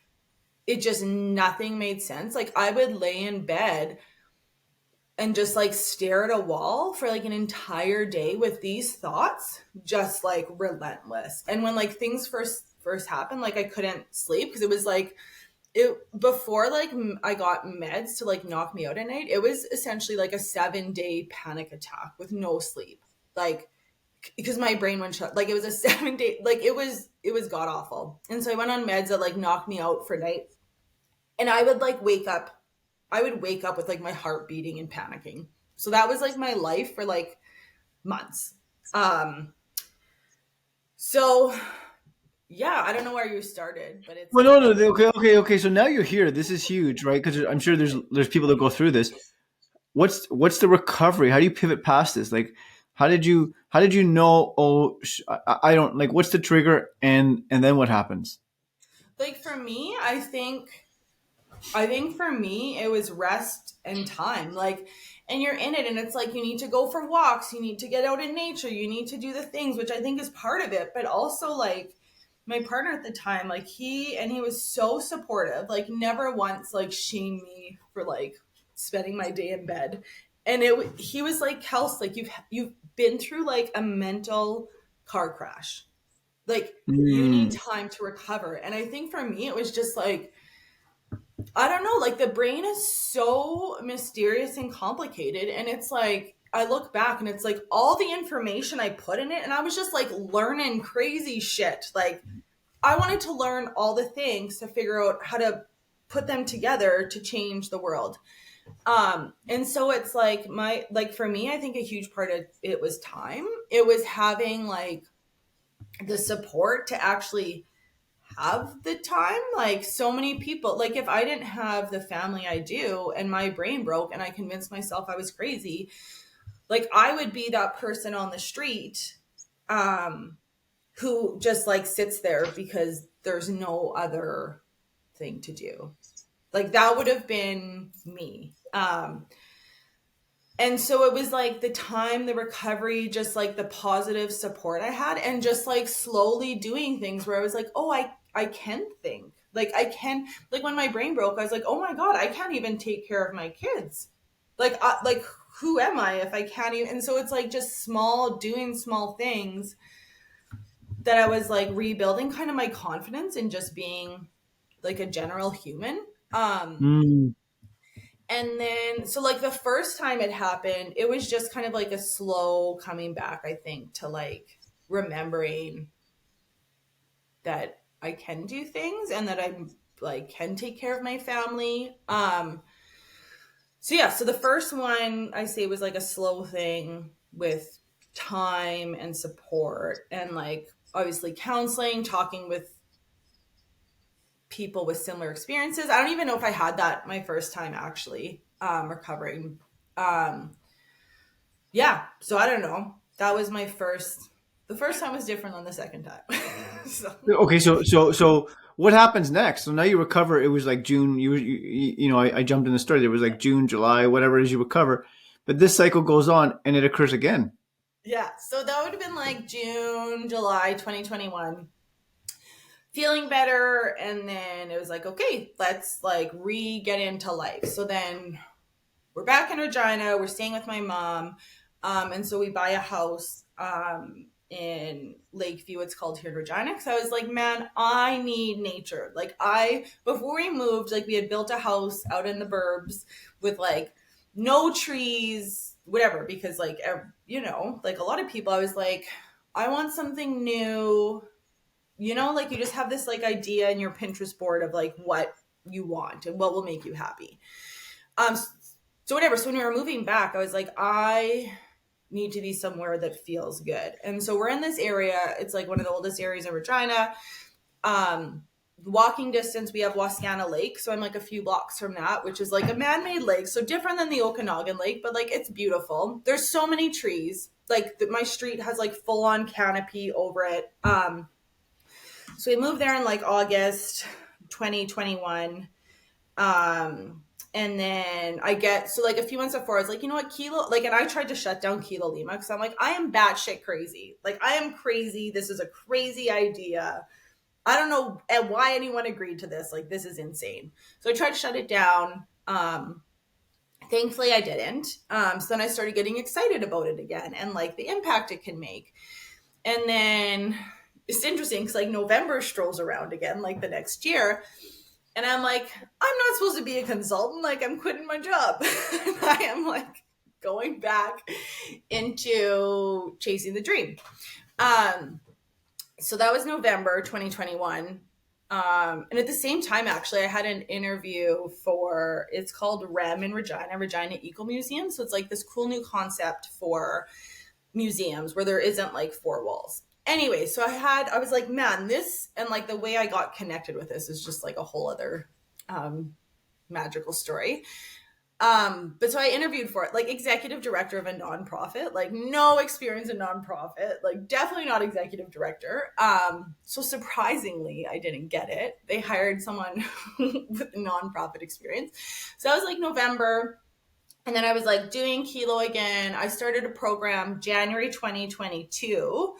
it just nothing made sense. Like I would lay in bed and just like stare at a wall for like an entire day with these thoughts, just like relentless. And when like things first happened, like I couldn't sleep because it was like it before like I got meds to like knock me out at night. It was essentially like a 7-day panic attack with no sleep. Like because my brain went shut. Like it was a 7-day, like it was god awful. And so I went on meds that like knocked me out for night. And I would like wake up. I would wake up with like my heart beating and panicking. So that was like my life for like months. Um so yeah, I don't know where you started, but it's Well, like no, no. Okay. So now you're here. This is huge, right? Because I'm sure there's people that go through this. What's the recovery? How do you pivot past this? Like, how did you know? Oh, I don't like. What's the trigger? And then what happens? like for me, I think for me it was rest and time. Like and you're in it and it's like you need to go for walks, you need to get out in nature, you need to do the things, which I think is part of it, but also like my partner at the time, like he was so supportive, like never once like shamed me for like spending my day in bed. And he was like, Kels, like you've been through like a mental car crash. Like you need Mm, time to recover. And I think for me it was just like I don't know, like the brain is so mysterious and complicated. And it's like, I look back and it's like all the information I put in it, and I was just like learning crazy shit. Like, I wanted to learn all the things to figure out how to put them together to change the world. And so it's like, for me, I think a huge part of it was time. It was having like the support to actually have the time. Like so many people, like if I didn't have the family I do and my brain broke and I convinced myself I was crazy, like I would be that person on the street um who just like sits there because there's no other thing to do. Like that would have been me. And so it was like the time, the recovery, just like the positive support I had, and just like slowly doing things where I was like, oh, I can think. Like I can, like when my brain broke, I was like, oh my God, I can't even take care of my kids. Like who am I if I can't even? And so it's like just doing small things that I was like rebuilding kind of my confidence in just being like a general human. Um, mm. and then so like the first time it happened, it was just kind of like a slow coming back, I think, to like remembering that I can do things and that I like can take care of my family. So yeah, so the first one I say was like a slow thing with time and support and like obviously counseling, talking with people with similar experiences. I don't even know if I had that my first time actually recovering. Um, yeah, so I don't know. That was my first. The first time was different than the second time. So Okay, so what happens next? So now you recover. It was like June. I jumped in the story. There was like June, July, whatever it is you recover, but this cycle goes on and it occurs again. yeah, so that would have been like June, July 2021. Feeling better, and then it was like, okay, let's like get into life. So then we're back in Regina. We're staying with my mom. And so we buy a house in Lakeview. It's called here in Regina. Because I was like, man, I need nature. Like before we moved, like we had built a house out in the burbs with like no trees, whatever. Because like, like a lot of people, I was like, I want something new. Like you just have this like idea in your Pinterest board of like what you want and what will make you happy. Um, so whatever. So when we were moving back, I was like, I need to be somewhere that feels good. And so we're in this area. It's like one of the oldest areas in Regina. Walking distance, we have Wascana Lake. So I'm like a few blocks from that, which is like a man-made lake. So different than the Okanagan Lake, but like it's beautiful. There's so many trees. Like my street has like full-on canopy over it. So we moved there in like August 2021. And then so like a few months before, I was like, you know what, Kilo, like, and I tried to shut down Kilo Lima because I'm like, I am batshit crazy. Like, I am crazy. This is a crazy idea. I don't know why anyone agreed to this. Like, this is insane. So I tried to shut it down. Thankfully, I didn't. So then I started getting excited about it again and like the impact it can make. And then it's interesting because like November strolls around again, like the next year. And I'm like, I'm not supposed to be a consultant. Like, I'm quitting my job. And I am like going back into chasing the dream. So that was November 2021. And at the same time, actually, I had an interview for, it's called REM in Regina Eco Museum. So it's like this cool new concept for museums where there isn't like four walls. Anyway, so I was like, man, this, and like the way I got connected with this is just like a whole other magical story. But so I interviewed for it, like executive director of a nonprofit, like no experience in nonprofit, like definitely not executive director. So surprisingly, I didn't get it. They hired someone with nonprofit experience. So that was like November. And then I was like doing Kilo again. I started a program January 2022.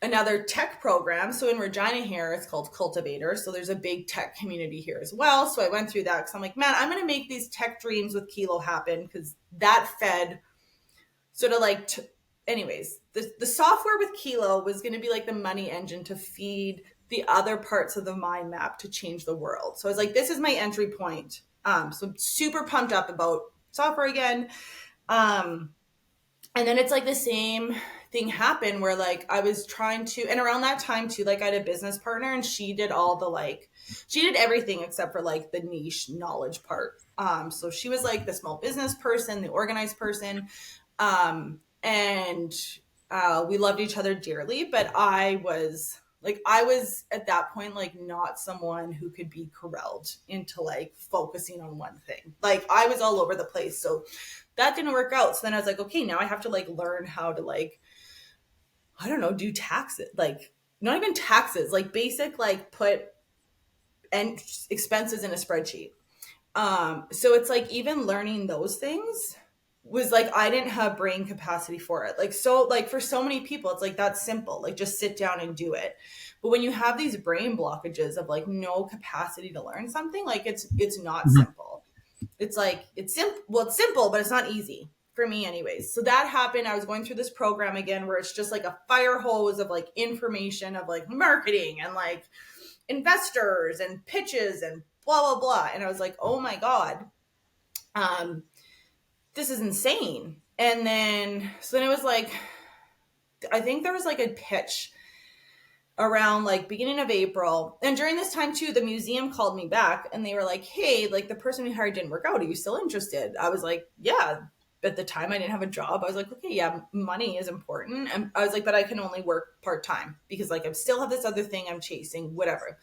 Another tech program. So in Regina here, it's called Cultivator. So there's a big tech community here as well. So I went through that because I'm like, man, I'm going to make these tech dreams with Kilo happen because that fed sort of like, anyways, the software with Kilo was going to be like the money engine to feed the other parts of the mind map to change the world. So I was like, this is my entry point. So I'm super pumped up about software again. And then it's like the same thing happened where like I was trying to, and around that time too, like I had a business partner and she did all the like, she did everything except for like the niche knowledge part. So she was like the small business person, the organized person. And we loved each other dearly, but I was at that point, like not someone who could be corralled into like focusing on one thing. Like I was all over the place. So that didn't work out. So then I was like, okay, now I have to like learn how to like, I don't know, do taxes, like not even taxes, like basic, like put and expenses in a spreadsheet. So it's like even learning those things was like I didn't have brain capacity for it. Like so like for so many people it's like that's simple. Like just sit down and do it. But when you have these brain blockages of like no capacity to learn something, like it's not simple. It's like it's simple. Well, it's simple, but it's not easy for me anyways. So that happened. I was going through this program again where it's just like a fire hose of like information of like marketing and like investors and pitches and blah blah blah. And I was like, oh my God. This is insane. And then so then it was like I think there was like a pitch around like beginning of April. And during this time too, the museum called me back and they were like, hey, like the person we hired didn't work out. Are you still interested? I was like, yeah. At the time I didn't have a job. I was like, okay, yeah, money is important. And I was like, but I can only work part-time because like I still have this other thing I'm chasing, whatever.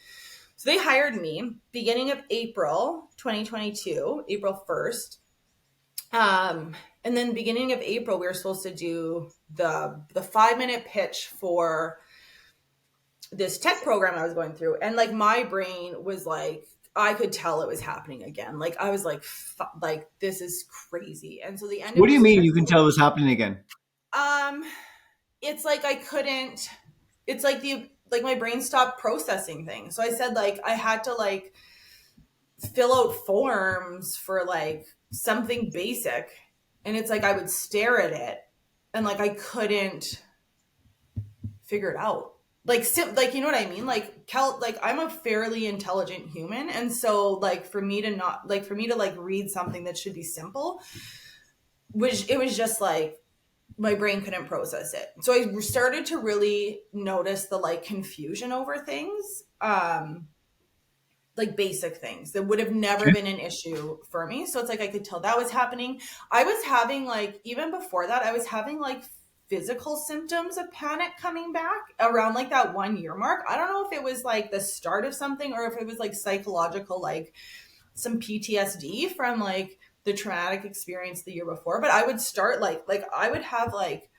So they hired me beginning of April 2022, April 1st. And then beginning of April, we were supposed to do the 5-minute pitch for this tech program I was going through. And like my brain was like, I could tell it was happening again. Like I was like, this is crazy. And so the end of What do you this mean tech you can tell it was happening again? it's like I couldn't, it's like like my brain stopped processing things. So I said like I had to like fill out forms for like something basic. And it's like I would stare at it and like I couldn't figure it out. Like you know what I mean? Like I'm a fairly intelligent human, and so like for me to like read something that should be simple, which it was just like my brain couldn't process it. So I started to really notice the like confusion over things, like basic things that would have never been an issue for me. So it's like I could tell that was happening. I was having like even before that, I was having like physical symptoms of panic coming back around like that 1 year mark. I don't know if it was like the start of something or if it was like psychological, like some PTSD from like the traumatic experience the year before. But I would start like I would have like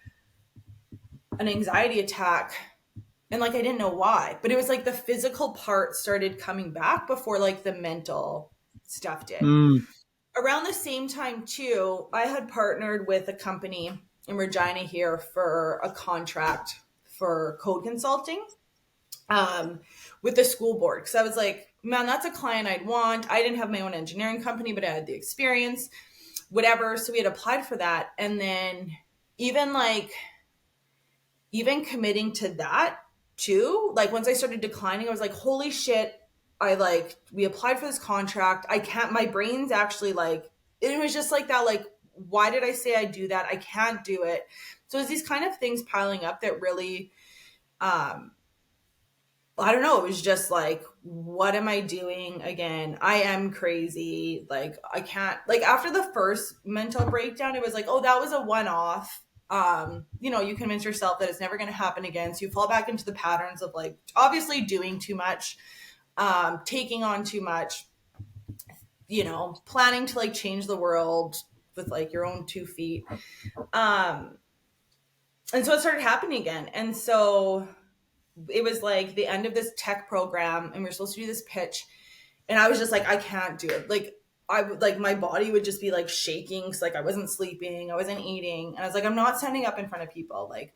an anxiety attack and like I didn't know why, but it was like the physical part started coming back before like the mental stuff did. Around the same time too, I had partnered with a company in Regina here for a contract for code consulting. um, with the school board. Cause I was like, man, that's a client I'd want. I didn't have my own engineering company, but I had the experience, whatever. So we had applied for that. And then even like, even committing to that too, like once I started declining, I was like, holy shit, we applied for this contract. I can't, my brain's actually like, it was just like that, like, why did I say I do that? I can't do it. So it's these kind of things piling up that really, um, I don't know. It was just like, what am I doing again? I am crazy. Like, I can't, like, after the first mental breakdown, it was like, oh, that was a one off. You convince yourself that it's never going to happen again. So you fall back into the patterns of like, obviously doing too much, taking on too much, planning to like change the world with like your own 2 feet. Um, and so it started happening again. And so it was like the end of this tech program and we are supposed to do this pitch, and I was just like, I can't do it. Like I would, like, my body would just be like shaking because like I wasn't sleeping, I wasn't eating, and I was like, I'm not standing up in front of people. Like,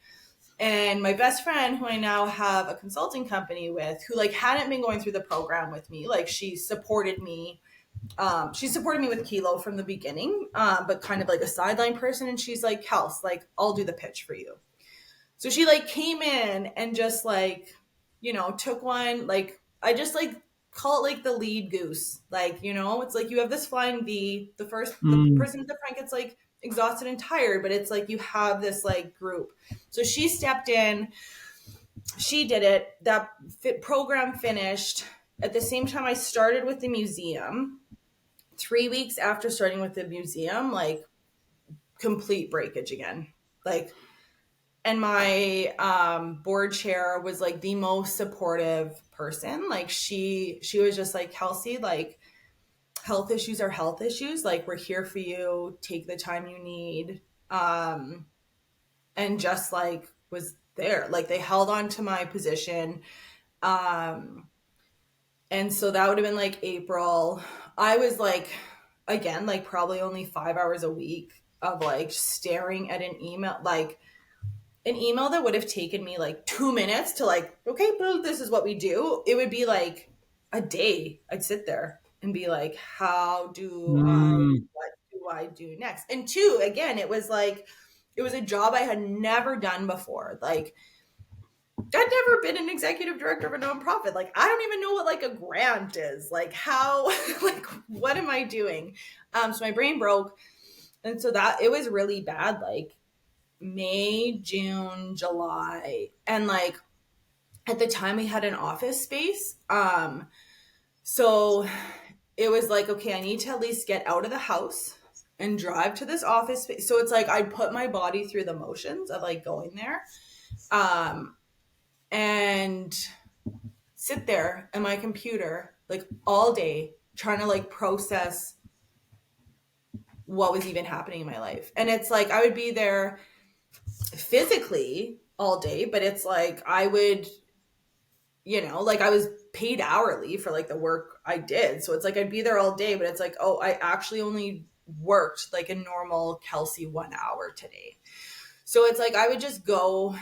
and my best friend, who I now have a consulting company with, who like hadn't been going through the program with me, like she supported me. She supported me with Kilo from the beginning, but kind of like a sideline person. And she's like, Kels, like, I'll do the pitch for you. So she like came in and just like, took one, like, I just like call it like the lead goose. Like, it's like you have this flying V, the Mm. person at the front gets like exhausted and tired, but it's like you have this like group. So she stepped in, she did it, that program finished. At the same time, I started with the museum. 3 weeks after starting with the museum, like complete breakage again. Like, and my board chair was like the most supportive person. Like she was just like, Kelsey, like, health issues are health issues, like we're here for you, take the time you need. And just like was there, like they held on to my position. um and so that would have been like April. I was like, again, like probably only 5 hours a week of like staring at an email, like an email that would have taken me like 2 minutes to like, okay, boo, this is what we do. It would be like a day. I'd sit there and be like, Mm. what do I do next? And two, again, it was like, it was a job I had never done before. Like, I'd never been an executive director of a nonprofit. Like, I don't even know what like a grant is. Like, how, like, what am I doing? So my brain broke. And so that, it was really bad. Like, May, June, July. And like at the time we had an office space. So it was like, okay, I need to at least get out of the house and drive to this office space. So it's like I'd put my body through the motions of like going there. And sit there at my computer like all day trying to like process what was even happening in my life. And it's like I would be there physically all day, but it's like I would, like I was paid hourly for like the work I did. So it's like I'd be there all day, but it's like, oh, I actually only worked like a normal Kelsey 1 hour today. So it's like I would just go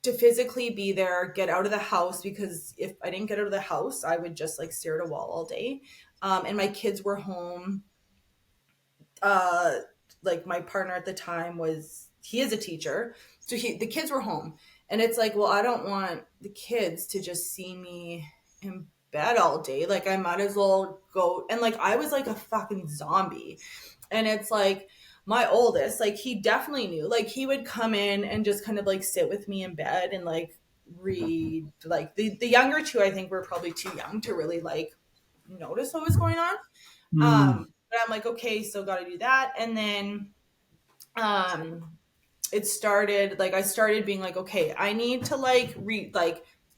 to physically be there, get out of the house, because if I didn't get out of the house, I would just like stare at a wall all day. And my kids were home. Like my partner at the time he is a teacher. So the kids were home, and it's like, well, I don't want the kids to just see me in bed all day. Like I might as well go. And like, I was like a fucking zombie. And it's like my oldest, like he definitely knew, like he would come in and just kind of like sit with me in bed and like read. Like the younger two, I think were probably too young to really like notice what was going on. Mm. But I'm like, okay, so got to do that. And then um it started, like I started being like, okay, I need to like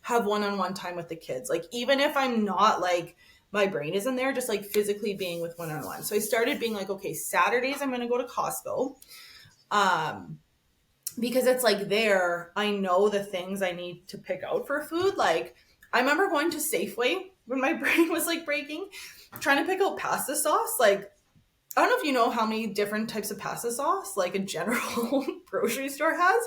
have one-on-one time with the kids, like even if I'm not like my brain isn't there, just like physically being with one-on-one. So I started being like, okay, Saturdays I'm going to go to Costco, um because it's like there I know the things I need to pick out for food. Like I remember going to Safeway when my brain was like breaking, trying to pick out pasta sauce. Like I don't know if you know how many different types of pasta sauce like a general grocery store has.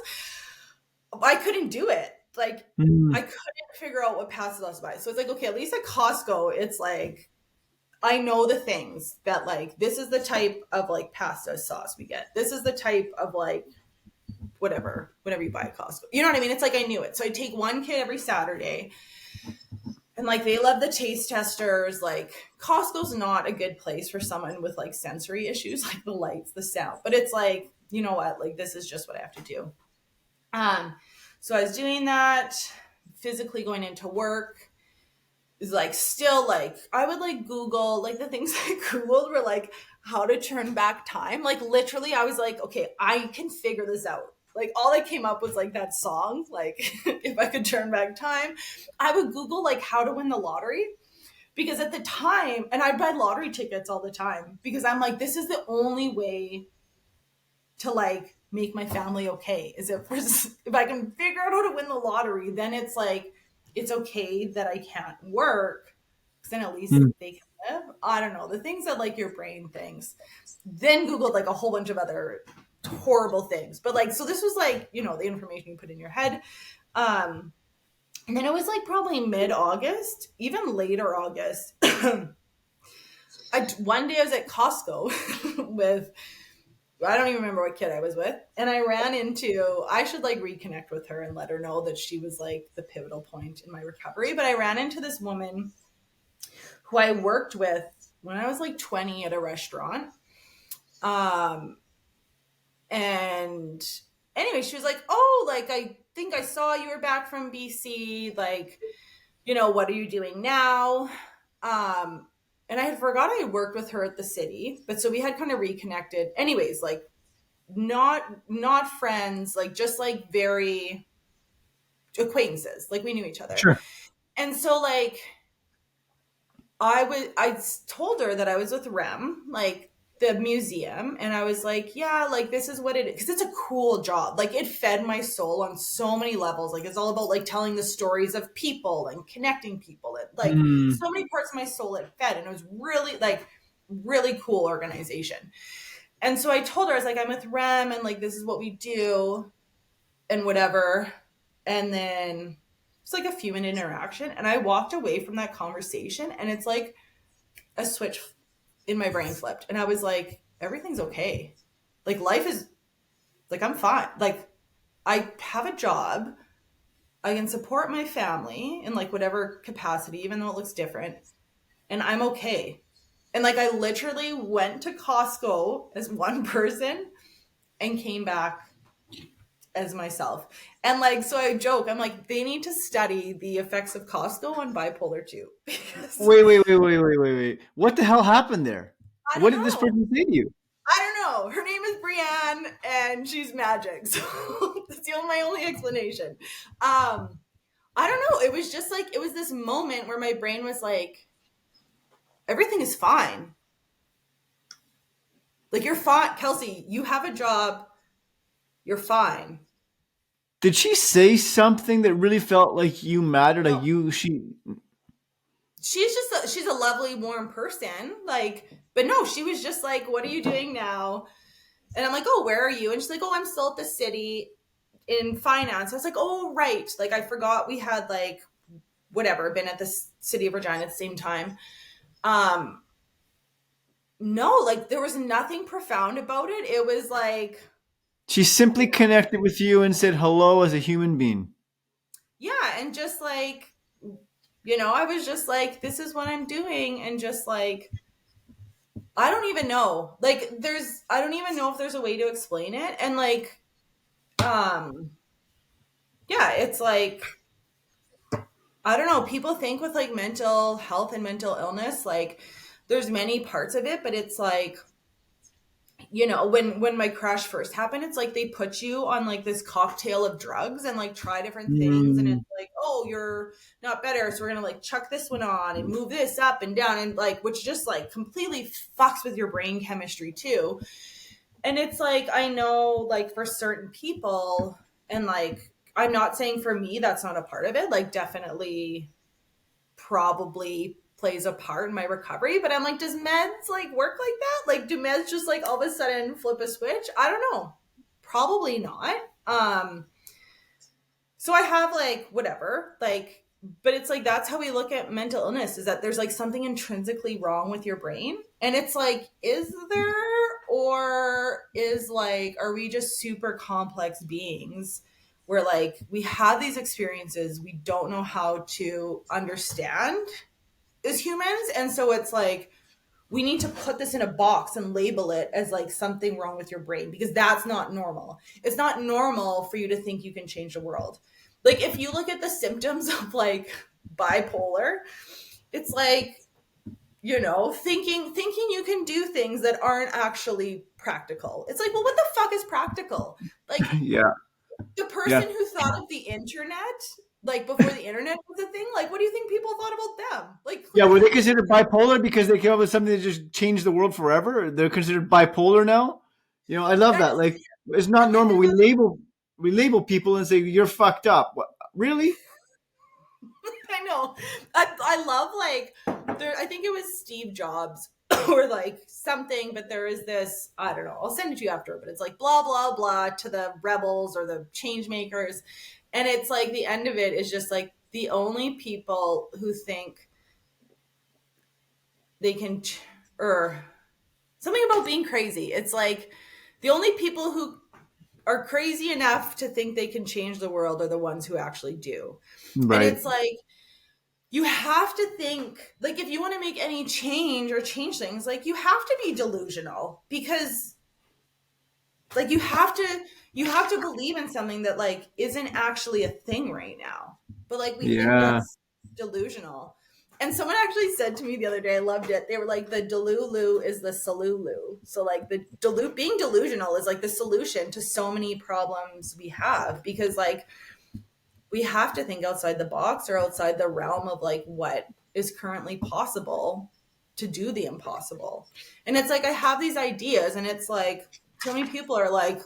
I couldn't do it. Like, Mm. I couldn't figure out what pasta sauce to buy. So it's like, okay, at least at Costco, it's like, I know the things that like, this is the type of like pasta sauce we get. This is the type of like, whatever you buy at Costco. You know what I mean? It's like I knew it. So I take one kid every Saturday, and like they love the taste testers. Like Costco's not a good place for someone with like sensory issues, like the lights, the sound. But it's like, you know what? Like this is just what I have to do. Um, so I was doing that, physically going into work. Is like still like I would like Google like the things I Googled were like how to turn back time. Like literally I was like, okay, I can figure this out. Like all that came up was like that song, like if I could turn back time. I would Google like how to win the lottery because at the time, and I'd buy lottery tickets all the time because I'm like, this is the only way to like make my family okay. Is if I can figure out how to win the lottery, then it's like it's okay that I can't work because then at least Mm. they can live. I don't know, the things that like your brain thinks. Then Googled like a whole bunch of other horrible things, but like so this was like, you know, the information you put in your head. And then it was like probably mid-August, even later August. One day I was at Costco with I don't even remember what kid I was with. And I ran into, I should like reconnect with her and let her know that she was like the pivotal point in my recovery. But I ran into this woman who I worked with when I was like 20 at a restaurant. Um, and anyway, she was like, oh, like, I think I saw you were back from BC. Like, you know, what are you doing now? Um, and I had forgot I had worked with her at the city, but so we had kind of reconnected. Anyways, like not friends, like just like very acquaintances, like we knew each other. Sure. And so like I told her that I was with Rem, like the museum, and I was like, yeah, like this is what it is, because it's a cool job. Like it fed my soul on so many levels. Like it's all about like telling the stories of people and connecting people, and like Mm. so many parts of my soul it fed, and it was really like really cool organization. And so I told her, I was like, I'm with Rem and like, this is what we do and whatever. And then it's like a few minute interaction. And I walked away from that conversation and it's like a switch in my brain flipped. And I was like, everything's okay. Like life is like, I'm fine. Like I have a job. I can support my family in like whatever capacity, even though it looks different. And I'm okay. And like, I literally went to Costco as one person and came back as myself. And like, so I joke, I'm like, they need to study the effects of Costco on bipolar 2. Because Wait. What the hell happened there? I What don't did this know. person say to you? I don't know. Her name is Brienne and she's magic. So that's my only explanation. I don't know. It was just like, it was this moment where my brain was like, everything is fine. Like you're fine. Kelsey, you have a job. You're fine. Did she say something that really felt like you mattered? Like No, you, she. she's a lovely, warm person. Like, but no, she was just like, what are you doing now? And I'm like, oh, where are you? And she's like, oh, I'm still at the city in finance. I was like, oh, right. Like, I forgot we had like, whatever, been at the city of Regina at the same time. Um, no, like there was nothing profound about it. It was like, She simply connected with you and said hello as a human being. yeah. And just like, you know, I was just like, this is what I'm doing. And just like, I don't even know. Like, I don't even know if there's a way to explain it. And like, um, yeah, it's like, I don't know. People think with like mental health and mental illness, like there's many parts of it, but it's like, you know, when my crash first happened, it's like they put you on like this cocktail of drugs and like try different things, and Mm. it's like, oh, you're not better, so we're gonna like chuck this one on and move this up and down, and like which just like completely fucks with your brain chemistry too. And it's like, I know like for certain people, and like I'm not saying for me that's not a part of it, like definitely probably plays a part in my recovery, but I'm like, does meds like work like that? Like do meds just like all of a sudden flip a switch? I don't know. Probably not. So I have like whatever, like, but it's like that's how we look at mental illness, is that there's like something intrinsically wrong with your brain. And it's like, is there, or is like, are we just super complex beings where like we have these experiences we don't know how to understand as humans? And so it's like, we need to put this in a box and label it as like something wrong with your brain, because that's not normal. It's not normal for you to think you can change the world. Like if you look at the symptoms of like bipolar, it's like, thinking you can do things that aren't actually practical. It's like, well, what the fuck is practical? Like Yeah. the Yeah. person who thought of the internet, like before the internet was a thing, like what do you think people thought about them? Like Yeah, were clearly they they considered bipolar because they came up with something that just changed the world forever? They're considered bipolar now. I love that that. is, Like, it's not and like normal. We label people and say you're fucked up. What, really? I know. I love like there. I think it was Steve Jobs or like something, but there is this. I don't know. I'll send it to you after. But it's like blah blah blah to the rebels or the change makers, and it's like the end of it is just like the only people who think they can, or something about being crazy. It's like the only people who are crazy enough to think they can change the world are the ones who actually do. And Right. it's like you have to think, like, if you want to make any change or change things, like you have to be delusional, because like you have to believe in something that like isn't actually a thing right now, but like we think Yeah. that's delusional. And someone actually said to me the other day, I loved it, they were like, the delulu is the solulu. So like being delusional is like the solution to so many problems we have, because like we have to think outside the box or outside the realm of like what is currently possible to do the impossible. And it's like I have these ideas, and it's like so many people are like,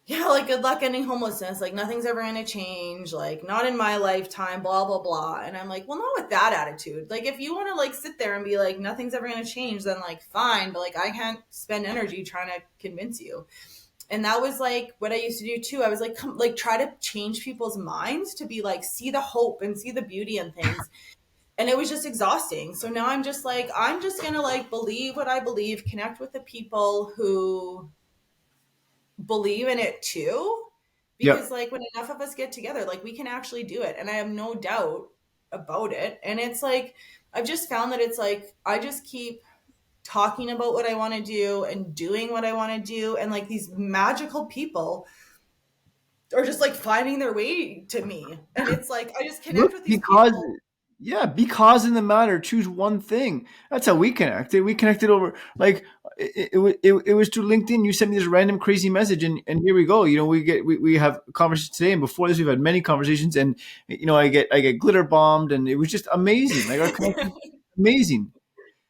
yeah, like good luck ending homelessness, like nothing's ever going to change, like not in my lifetime, blah blah blah. And I'm like, well, not with that attitude. Like if you want to like sit there and be like nothing's ever going to change, then like fine, but like I can't spend energy trying to convince you. And that was like what I used to do too. I was like, come, like try to change people's minds to be like, see the hope and see the beauty in things. And it was just exhausting. So now I'm just like, I'm just going to like believe what I believe, connect with the people who believe in it too. Because Yep. like when enough of us get together, like we can actually do it. And I have no doubt about it. And it's like, I've just found that it's like, I just keep talking about what I want to do and doing what I want to do. And like these magical people are just like finding their way to me. And it's like I just connect Look, with these because people. yeah, because in the matter, choose one thing. That's how we connected. We connected over like it was through LinkedIn. You sent me this random crazy message, and here we go. We have conversations today, and before this, we've had many conversations, and I get glitter bombed, and it was just amazing. Like our connection, amazing.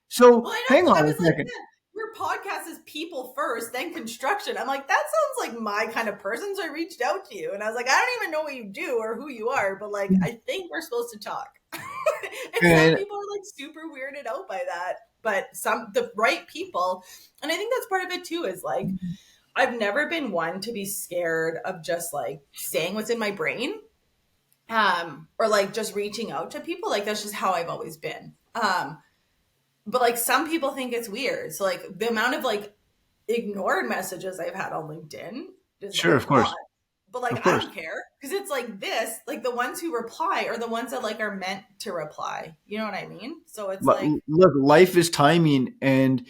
So Well, I hang know. I on was a like, second. man, your podcast is people first, then construction. I'm like, that sounds like my kind of person. So I reached out to you and I was like, I don't even know what you do or who you are, but like, I think we're supposed to talk. And some And people are like super weirded out by that, but the right people. And I think that's part of it too, is like, I've never been one to be scared of just like saying what's in my brain, or like just reaching out to people. Like, that's just how I've always been. But like some people think it's weird. So like the amount of like ignored messages I've had on LinkedIn is sure, like of a lot. course, But like of I course. don't care, because it's like this, like the ones who reply are the ones that like are meant to reply. You know what I mean? So it's But like, look, life is timing, and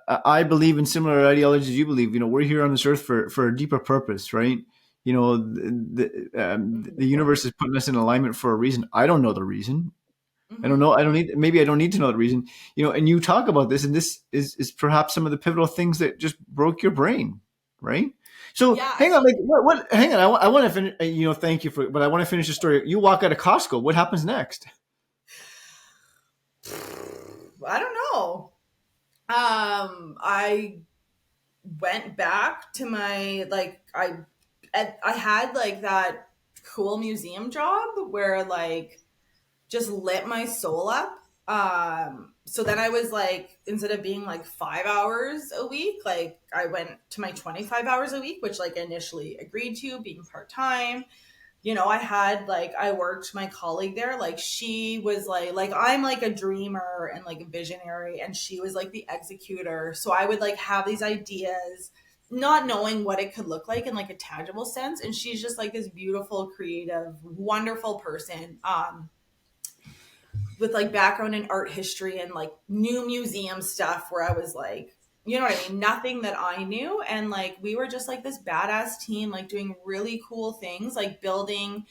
I believe in similar ideologies you believe. We're here on this earth for a deeper purpose, right? The mhm, universe is putting us in alignment for a reason. I don't know the reason. I don't mhm. know. I don't need. Maybe I don't need to know the reason. And you talk about this, and this is perhaps some of the pivotal things that just broke your brain, right? So Yeah, I hang on, think like what? Hang on, I want to finish. Thank you for, but I want to finish the story. You walk out of Costco. What happens next? I don't know. I went back to my like I had like that cool museum job where like just lit my soul up. So then I was like, instead of being like 5 hours a week, like I went to my 25 hours a week, which like initially agreed to being part-time. I had like, I worked my colleague there, like she was like I'm like a dreamer and like a visionary, and she was like the executor. So I would like have these ideas, not knowing what it could look like in like a tangible sense. And she's just like this beautiful, creative, wonderful person. With like background in art history and like new museum stuff, where I was like, you know what I mean? Nothing that I knew. And like, we were just like this badass team, like doing really cool things, like building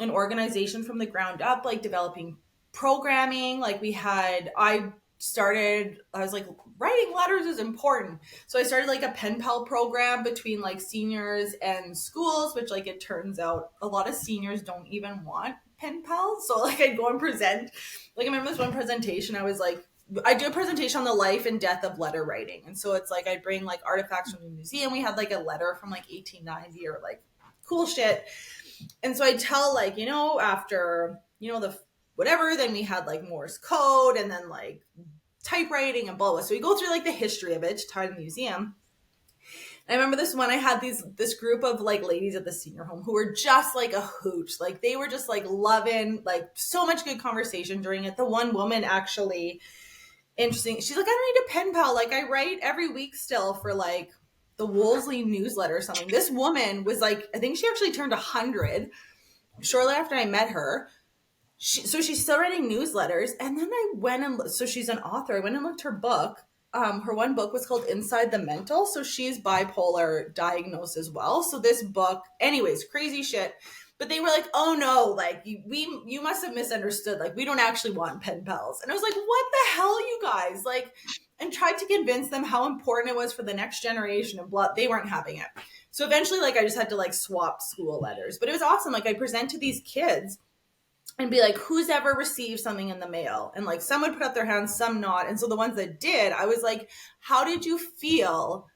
an organization from the ground up, like developing programming. Like I was like, writing letters is important. So I started like a pen pal program between like seniors and schools, which like it turns out a lot of seniors don't even want pen pals. So like I'd go and present. Like I remember this one presentation, I do a presentation on the life and death of letter writing. And so it's like I'd bring like artifacts from the museum. We had like a letter from like 1890 or like cool shit. And so I tell like, after, the whatever, then we had like Morse code and then like typewriting and blah, blah. So we go through like the history of it to tie to the museum. And I remember this one, I had this group of like ladies at the senior home who were just like a hoot. Like they were just like loving, like so much good conversation during it. The one woman actually, interesting, she's like, I don't need a pen pal. Like I write every week still for like the Wolseley newsletter or something. This woman was like, I think she actually turned 100 shortly after I met her. So she's still writing newsletters. And then so she's an author. I went and looked her book. Her one book was called Inside the Mental. So she's bipolar diagnosed as well. So this book, anyways, crazy shit. But they were like, oh no, like you must have misunderstood. Like we don't actually want pen pals. And I was like, what the hell, you guys? Like, and tried to convince them how important it was for the next generation and blah. They weren't having it. So eventually, like I just had to like swap school letters. But it was awesome. Like I present to these kids and be like, who's ever received something in the mail? And like some would put up their hands, some not. And so the ones that did, I was like, how did you feel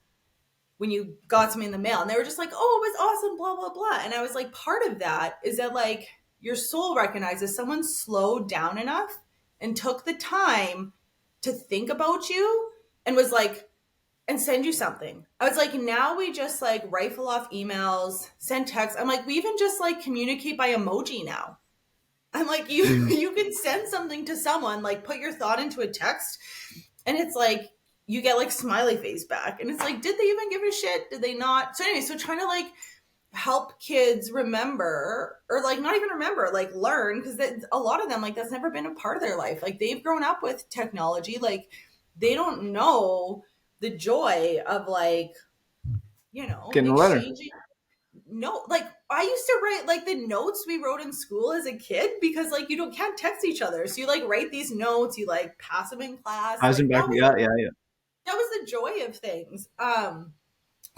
when you got something in the mail? And they were just like, oh, it was awesome, blah, blah, blah. And I was like, part of that is that like your soul recognizes someone slowed down enough and took the time to think about you and was like, and send you something. I was like, now we just like rifle off emails, send texts. I'm like, we even just like communicate by emoji now. I'm like, you can send something to someone, like put your thought into a text, and it's like you get like smiley face back. And it's like, did they even give a shit? Did they not? So anyway, so trying to like help kids remember, or like not even remember, like learn, because a lot of them, like that's never been a part of their life. Like they've grown up with technology, like they don't know the joy of like, Getting a letter. exchanging. No, like I used to write like the notes we wrote in school as a kid, because like can't text each other. So you like write these notes, you like pass them in class. Housing Like back. Yeah, yeah, yeah. that was the joy of things.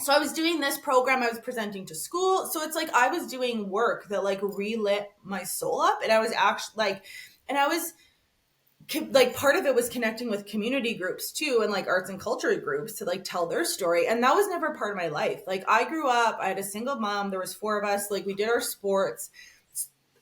So I was doing this program, I was presenting to school. So it's like I was doing work that like relit my soul up. And I was actually like, and I was like, part of it was connecting with community groups too, and like arts and culture groups to like tell their story. And that was never part of my life. Like I grew up, I had a single mom, there was 4 of us, like we did our sports,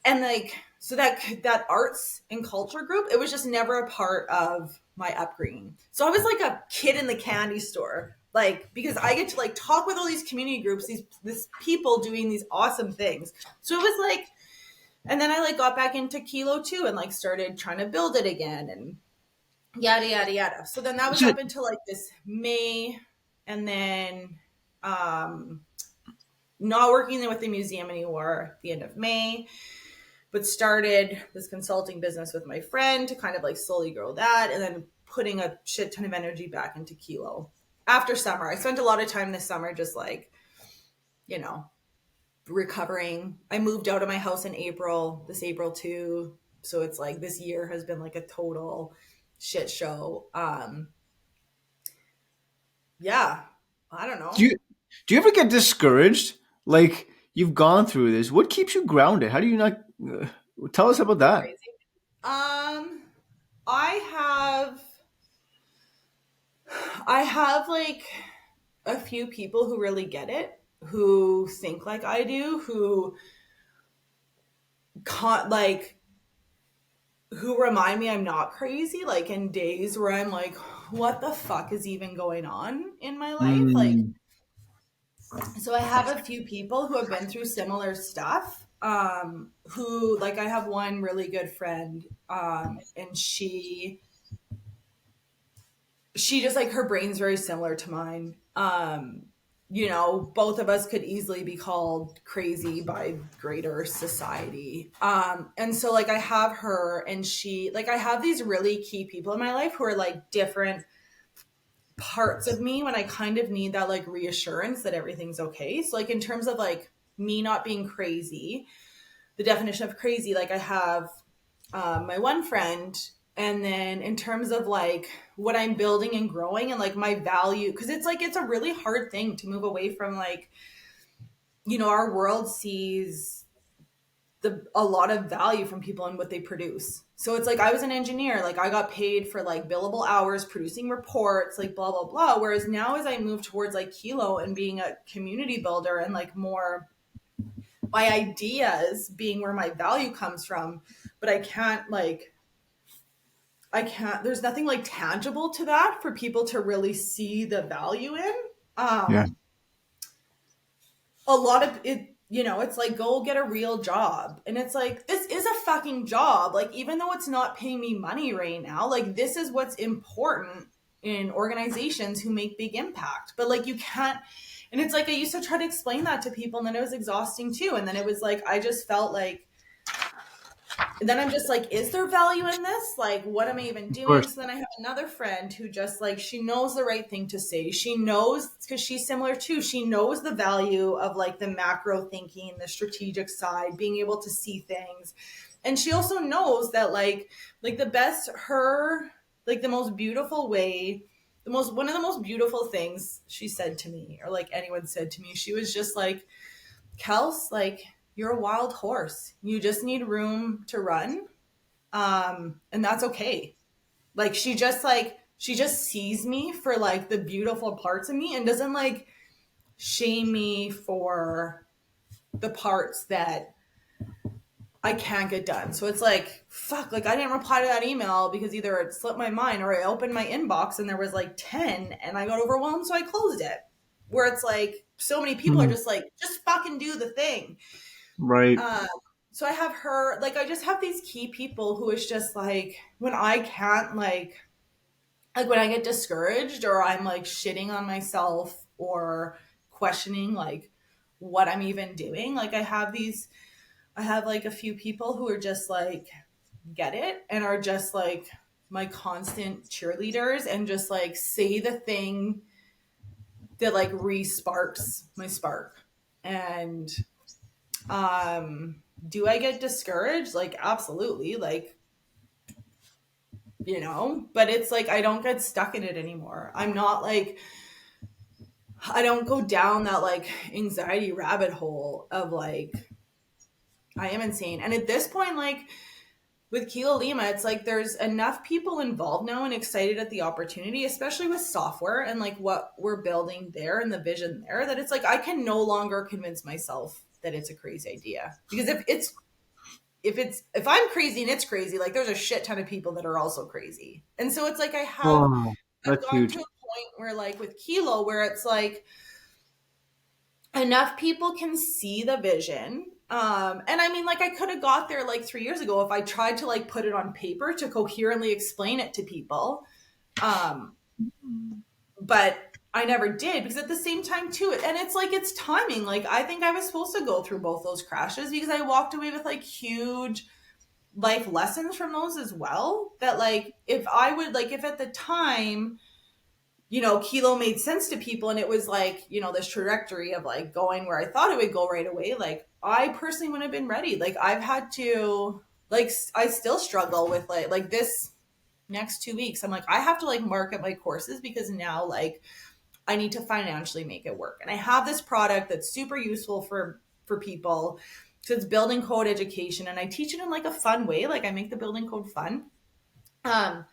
and like, so that arts and culture group, it was just never a part of my upbringing. So I was like a kid in the candy store, like, because I get to like talk with all these community groups, these people doing these awesome things. So it was like, and then I like got back into Kilo too, and like started trying to build it again and yada yada yada. So then that was up until like this May, and then not working there with the museum anymore at the end of May, but started this consulting business with my friend to kind of like slowly grow that, and then putting a shit ton of energy back into Kilo. After summer, I spent a lot of time this summer just like, recovering. I moved out of my house in this April too. So it's like this year has been like a total shit show. Yeah, I don't know. Do you ever get discouraged? Like you've gone through this. What keeps you grounded? How do you not? Tell us about that. Crazy. I have like a few people who really get it, who think like I do, who can't like who remind me I'm not crazy, like in days where I'm like, what the fuck is even going on in my life? Like, Mm, so I have a few people who have been through similar stuff. Who, like, I have one really good friend, and she just, like, her brain's very similar to mine. Both of us could easily be called crazy by greater society. And so, like, I have her, and I have these really key people in my life who are like different parts of me when I kind of need that like reassurance that everything's okay. So, like, in terms of like me not being crazy, the definition of crazy, like, I have my one friend. And then in terms of like what I'm building and growing and like my value, because it's like it's a really hard thing to move away from, like, our world sees a lot of value from people and what they produce. So it's like I was an engineer, like I got paid for like billable hours producing reports, like blah blah blah. Whereas now as I move towards like Kilo and being a community builder and like more my ideas being where my value comes from, but there's nothing like tangible to that for people to really see the value in. yeah. Um a lot of it, it's like, go get a real job. And it's like, this is a fucking job. Like, even though it's not paying me money right now, like, this is what's important in organizations who make big impact. But like, you can't, and it's like, I used to try to explain that to people, and then it was exhausting too. And then it was like, I just felt like, then I'm just like, is there value in this? Like, what am I even Of doing? course. So then I have another friend who just like, she knows the right thing to say. She knows, because she's similar too. She knows the value of like the macro thinking, the strategic side, being able to see things. And she also knows that like the best, her, like the most beautiful way, one of the most beautiful things she said to me, or like anyone said to me, she was just like, Kels, like, you're a wild horse. You just need room to run. And that's okay. Like, she just sees me for like the beautiful parts of me and doesn't like shame me for the parts that I can't get done. So it's like, fuck, like I didn't reply to that email because either it slipped my mind or I opened my inbox and there was like 10 and I got overwhelmed, so I closed it. Where it's like so many people are Mm, just like, just fucking do the thing. right. Um, so I have her, like, I just have these key people who is just like, when I can't, like when I get discouraged or I'm like shitting on myself or questioning like what I'm even doing, like I have like a few people who are just like, get it and are just like my constant cheerleaders and just like say the thing that like re-sparks my spark. And um do I get discouraged? Like, absolutely. Like, but it's like I don't get stuck in it anymore. I'm not like, I don't go down that like anxiety rabbit hole of like, I am insane. And at this point, like with Kilo Lima, it's like there's enough people involved now and excited at the opportunity, especially with software and like what we're building there and the vision there, that it's like I can no longer convince myself that it's a crazy idea. Because if I'm crazy and it's crazy, like there's a shit ton of people that are also crazy. And so it's like Oh, I've that's gotten to huge. a point where like with Kilo, where it's like enough people can see the vision. And I mean, like I could have got there like 3 years ago if I tried to like put it on paper to coherently explain it to people. Um, but I never did, because at the same time too, and it's like it's timing. Like I think I was supposed to go through both those crashes because I walked away with like huge life lessons from those as well. That like if at the time, Kilo made sense to people and it was like, this trajectory of like going where I thought it would go right away, like I personally wouldn't have been ready. Like I've had to, like, I still struggle with like this next 2 weeks. I'm like, I have to like market my courses because now like I need to financially make it work. And I have this product that's super useful for people. So it's building code education and I teach it in like a fun way. Like I make the building code fun. Um,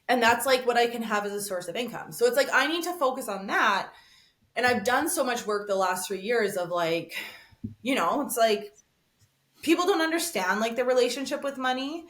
and that's like what I can have as a source of income. So it's like I need to focus on that. And I've done so much work the last 3 years of like, it's like people don't understand like the relationship with money.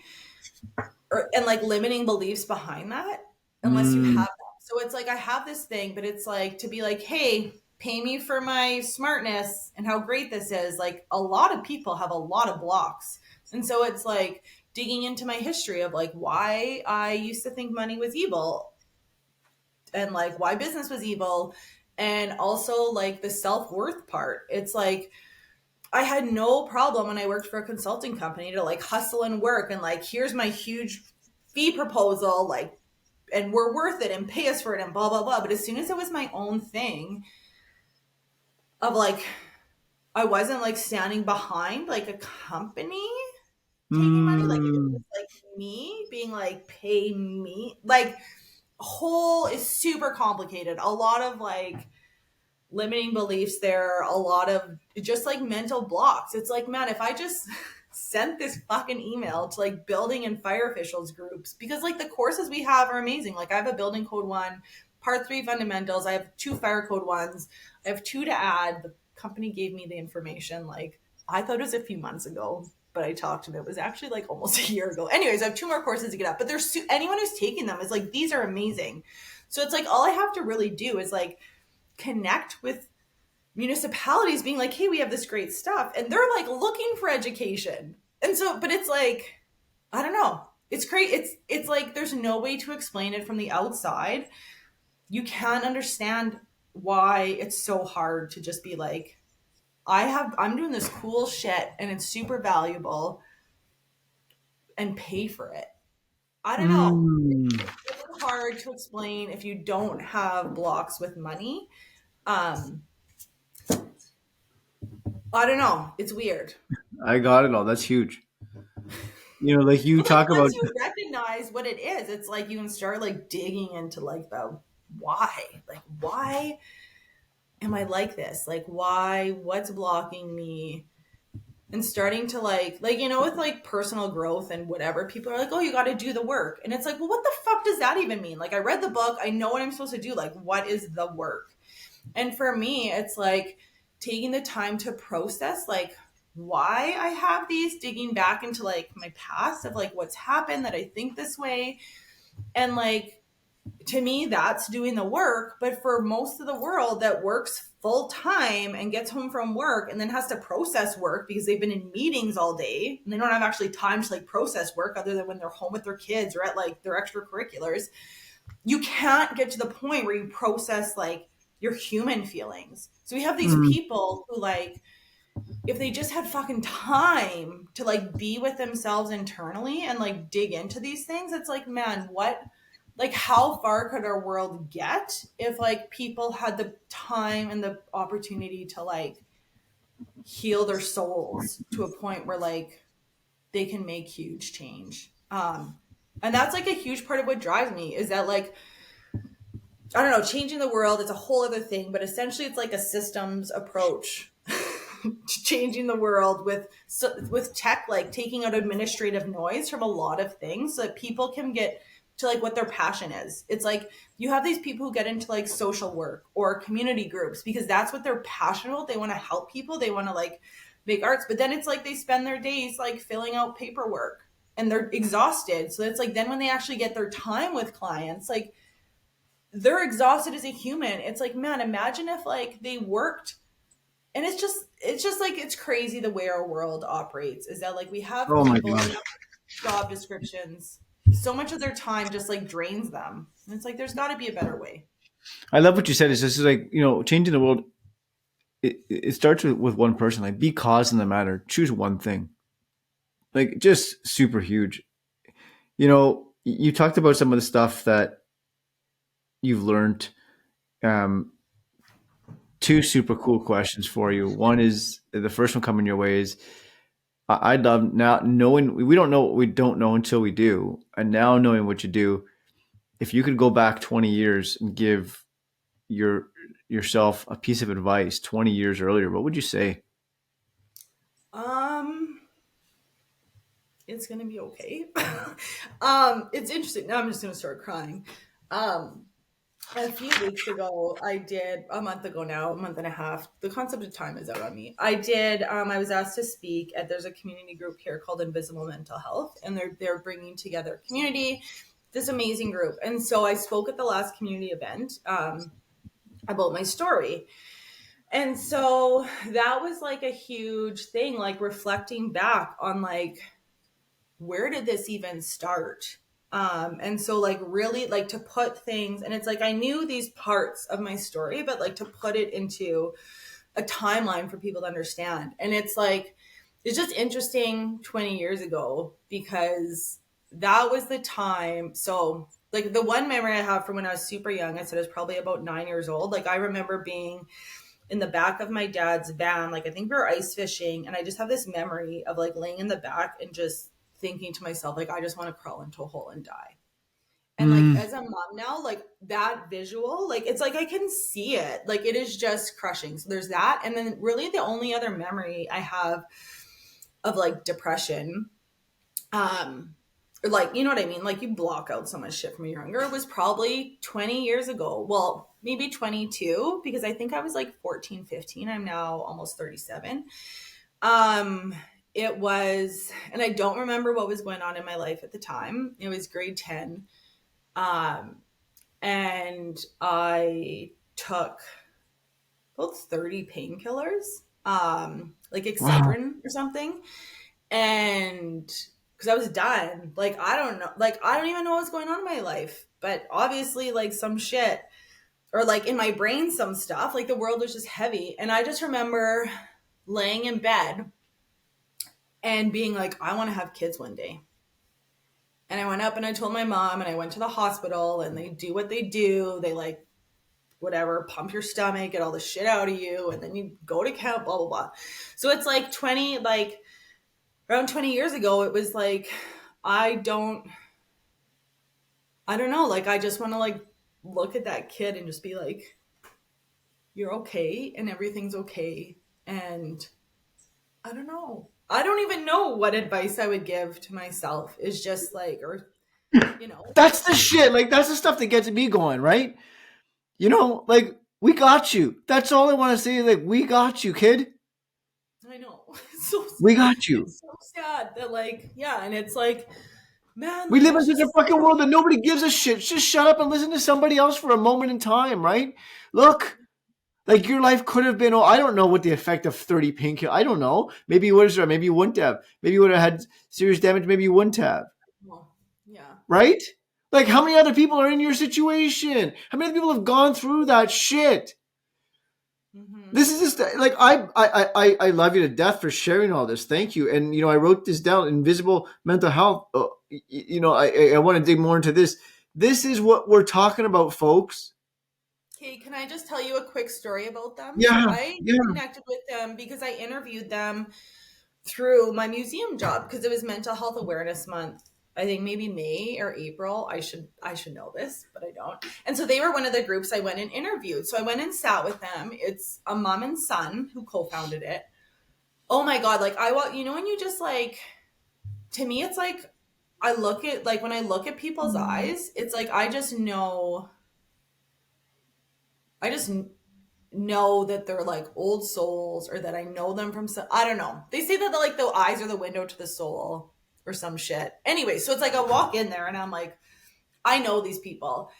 and like limiting beliefs behind that unless you have Mm, them. So it's like I have this thing, but it's like to be like, hey, pay me for my smartness and how great this is. Like a lot of people have a lot of blocks. And so it's like digging into my history of like why I used to think money was evil and like why business was evil, and also like the self-worth part. It's like I had no problem when I worked for a consulting company to like hustle and work and like here's my huge fee proposal, like, and we're worth it and pay us for it and blah blah blah. But as soon as it was my own thing of like I wasn't like standing behind like a company taking money, like it was mm, just like me being like pay me, like whole is super complicated. A lot of like limiting beliefs there, a lot of just like mental blocks. It's like, man, if I just sent this fucking email to like building and fire officials groups, because like the courses we have are amazing. Like I have a building code one, part three fundamentals. I have two fire code ones. I have two to add. The company gave me the information. Like I thought it was a few months ago, but I talked to them. It was actually like almost a year ago. Anyways, I have two more courses to get up, but there's anyone who's taking them is like, these are amazing. So it's like, all I have to really do is like connect with municipalities being like, hey, we have this great stuff. And they're like looking for education. And so, but it's like, I don't know. It's great. It's like there's no way to explain it from the outside. You can't understand why it's so hard to just be like, I'm doing this cool shit and it's super valuable and pay for it. I don't know. mm. It's really hard to explain if you don't have blocks with money. Um, I don't know. It's weird. I got it all. That's huge. Like you But like talk once about. you recognize what it is, it's like you can start like digging into like the why. Like why am I like this? Like why, what's blocking me? And starting to like with like personal growth and whatever, people are like, "Oh, you got to do the work." And it's like, "Well, what the fuck does that even mean?" Like I read the book, I know what I'm supposed to do. Like what is the work? And for me, it's like taking the time to process like why I have these, digging back into like my past of like what's happened that I think this way. And like to me, that's doing the work. But for most of the world that works full time and gets home from work and then has to process work because they've been in meetings all day and they don't have actually time to like process work other than when they're home with their kids or at like their extracurriculars, you can't get to the point where you process like your human feelings. So we have these Mm, people who like if they just had fucking time to like be with themselves internally and like dig into these things, it's like, man, what, like how far could our world get if like people had the time and the opportunity to like heal their souls to a point where like they can make huge change. And that's like a huge part of what drives me is that like I don't know, changing the world is a whole other thing, but essentially it's like a systems approach to changing the world with tech, like taking out administrative noise from a lot of things so that people can get to like what their passion is. It's like you have these people who get into like social work or community groups because that's what they're passionate about. They want to help people, they want to like make arts, but then it's like they spend their days like filling out paperwork and they're exhausted. So it's like then when they actually get their time with clients, like they're exhausted as a human. It's like, man, imagine if like they worked, and it's just like it's crazy the way our world operates is that like we have oh my people and gosh. we have job descriptions. So much of their time just like drains them. And it's like there's got to be a better way. I love what you said. It's just like, changing the world. It starts with one person. Like, be cause in the matter. Choose one thing. Like, just super huge. You talked about some of the stuff that you've learned. Um, Two super cool questions for you. One is the first one coming your way is I love now knowing we don't know what we don't know until we do. And now knowing what you do, if you could go back 20 years and give your yourself a piece of advice 20 years earlier, what would you say? Um, it's gonna be okay. It's interesting. Now I'm just gonna start crying. Um, A few weeks ago, I did a month ago now, a month and a half. The concept of time is out on me. I was asked to speak at, there's a community group here called Invisible Mental Health, and they're bringing together community, this amazing group. And so I spoke at the last community event about my story. And so that was like a huge thing, like reflecting back on like, where did this even start? And so like really like to put things, and it's like I knew these parts of my story, but like to put it into a timeline for people to understand. And it's like it's just interesting 20 years ago, because that was the time. So like the one memory I have from when I was super young, I said I was probably about 9 years old. Like I remember being in the back of my dad's van, like I think we were ice fishing, and I just have this memory of like laying in the back and just thinking to myself, like, I just want to crawl into a hole and die. And like Mm. as a mom now, like that visual, like it's like I can see it. Like it is just crushing. So there's that. And then really the only other memory I have of like depression, or like, you know what I mean? Like you block out so much shit from your younger, was probably 20 years ago. Well, maybe 22, because I think I was like 14, 15. I'm now almost 37. Um, it was, and I don't remember what was going on in my life at the time. It was grade 10. Um, and I took about 30 painkillers, like Wow. Excedrin or something. And because I was done, like, I don't know, like, I don't even know what's going on in my life, but obviously, like, some shit, or like in my brain, some stuff, like the world was just heavy. And I just remember laying in bed and being like, I want to have kids one day. And I went up and I told my mom, and I went to the hospital, and they do what they do. They like, whatever, pump your stomach, get all the shit out of you, and then you go to camp, blah, blah, blah. So it's like 20, like around 20 years ago, it was like, I don't, I don't know. Like, I just want to like look at that kid and just be like, you're okay and everything's okay. And I don't know. I don't even know what advice I would give to myself, is just like, or, you know, That's the shit. Like that's the stuff that gets me going, right? You know, like we got you. That's all I want to say. Like we got you, kid. I know. So We got you. it's so sad that like, yeah. And it's like, man, We like live it's in such a just fucking so, world that nobody gives a shit. Just shut up and listen to somebody else for a moment in time, right? Look, like your life could have been. Oh, I don't know what the effect of 30 painkillers. I don't know. Maybe you would have. Maybe you wouldn't have. Maybe you would have had serious damage. Maybe you wouldn't have. well, yeah. Right? Like how many other people are in your situation? How many people have gone through that shit? Mm-hmm. This is just like I love you to death for sharing all this. Thank you. And you know I wrote this down. Invisible mental health. You know I want to dig more into this. This is what we're talking about, folks. Okay, can I just tell you a quick story about them? So Yeah, I yeah. connected with them because I interviewed them through my museum job, because it was Mental Health Awareness Month. I think maybe May or April. I should know this, but I don't. And so they were one of the groups I went and interviewed. So I went and sat with them. It's a mom and son who co-founded it. Oh my god, like you know when you just like, to me it's like, I look at, like when I look at people's eyes, it's like I just know that they're like old souls, or that I know them from some, I don't know. They say that like the eyes are the window to the soul or some shit. Anyway, so it's like I walk in there and I'm like, I know these people.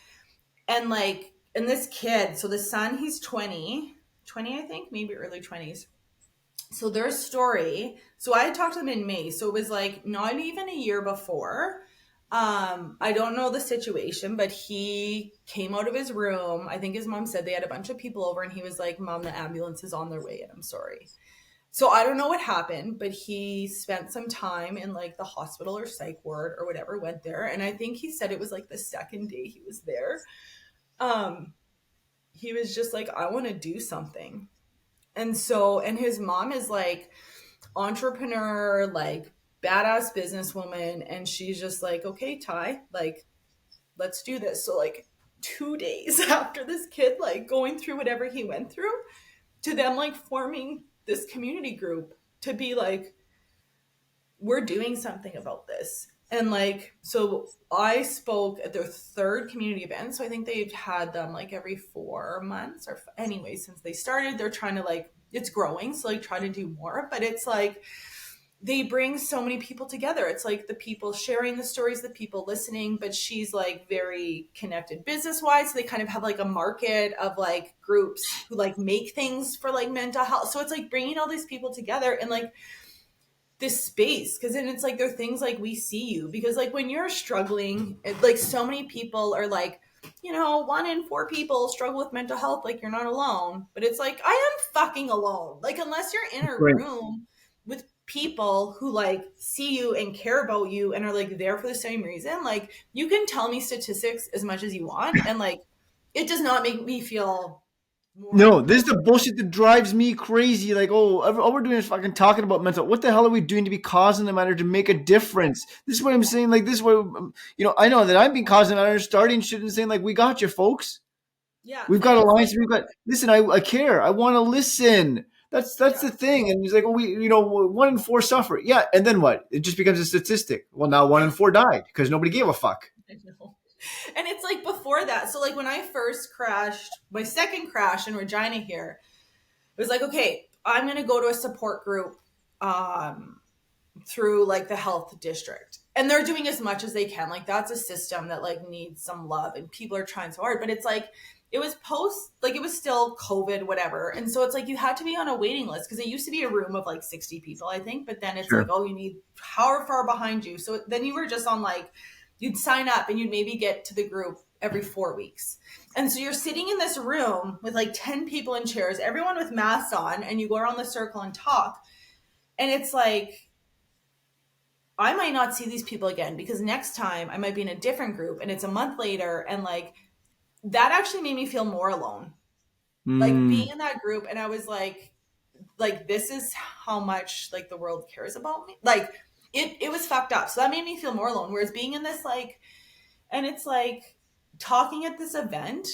And like, and this kid, so the son, he's 20, 20 I think, maybe early 20s. So their story, so I had talked to them in May, so it was like not even a year before. I don't know the situation, but he came out of his room. I think his mom said they had a bunch of people over, and he was like, Mom, the ambulance is on their way and I'm sorry. So I don't know what happened, but he spent some time in like the hospital or psych ward or whatever, went there. And I think he said it was like the second day he was there. Um, he was just like, I want to do something. And so, and his mom is like entrepreneur, like badass businesswoman. And she's just like, okay, Ty, like, let's do this. So like 2 days after this kid, like going through whatever he went through, to them like forming this community group to be like, we're doing something about this. And like, so I spoke at their third community event. So I think they've had them like every 4 months or anyway, since they started, they're trying to like, it's growing. So like try to do more, but it's like, they bring so many people together. It's like the people sharing the stories, the people listening, but she's like very connected business wise. So they kind of have like a market of like groups who like make things for like mental health. So it's like bringing all these people together and like this space, because then it's like there are things like we see you, because like when you're struggling, like so many people are like, 1 in 4 people struggle with mental health, like you're not alone, but it's like I am fucking alone, like unless you're in a Right. room with people who like see you and care about you and are like there for the same reason. Like you can tell me statistics as much as you want, and like it does not make me feel more No, this is like the bullshit that drives me crazy. Like, oh, all we're doing is fucking talking about mental. What the hell are we doing to be causing the matter to make a difference? This is what I'm saying. Like, this is what, I know that I've been causing the matter, starting shit and saying, like, we got you, folks. yeah. We've And got it's like, alliance. We've got, listen, I care. I want to listen. That's yeah. the thing. And he's like, oh, 1 in 4 suffer. Yeah. And then what? It just becomes a statistic. Well, now 1 in 4 died because nobody gave a fuck. I know. And it's like before that. So like when I first crashed, my second crash in Regina here, it was like, okay, I'm gonna go to a support group through like the health district. And they're doing as much as they can. Like that's a system that like needs some love and people are trying so hard. But it's like it was it was still COVID, whatever. And so it's like you had to be on a waiting list, because it used to be a room of like 60 people, I think. But then it's like, Sure. oh, you need how far behind you. So then you were just on like, you'd sign up and you'd maybe get to the group every 4 weeks. And so you're sitting in this room with like 10 people in chairs, everyone with masks on, and you go around the circle and talk. And it's like, I might not see these people again, because next time I might be in a different group and it's a month later. And like, that actually made me feel more alone. Like being Mm, in that group, and I was like, this is how much like the world cares about me. Like it was fucked up. So that made me feel more alone. Whereas being in this like, and it's like talking at this event,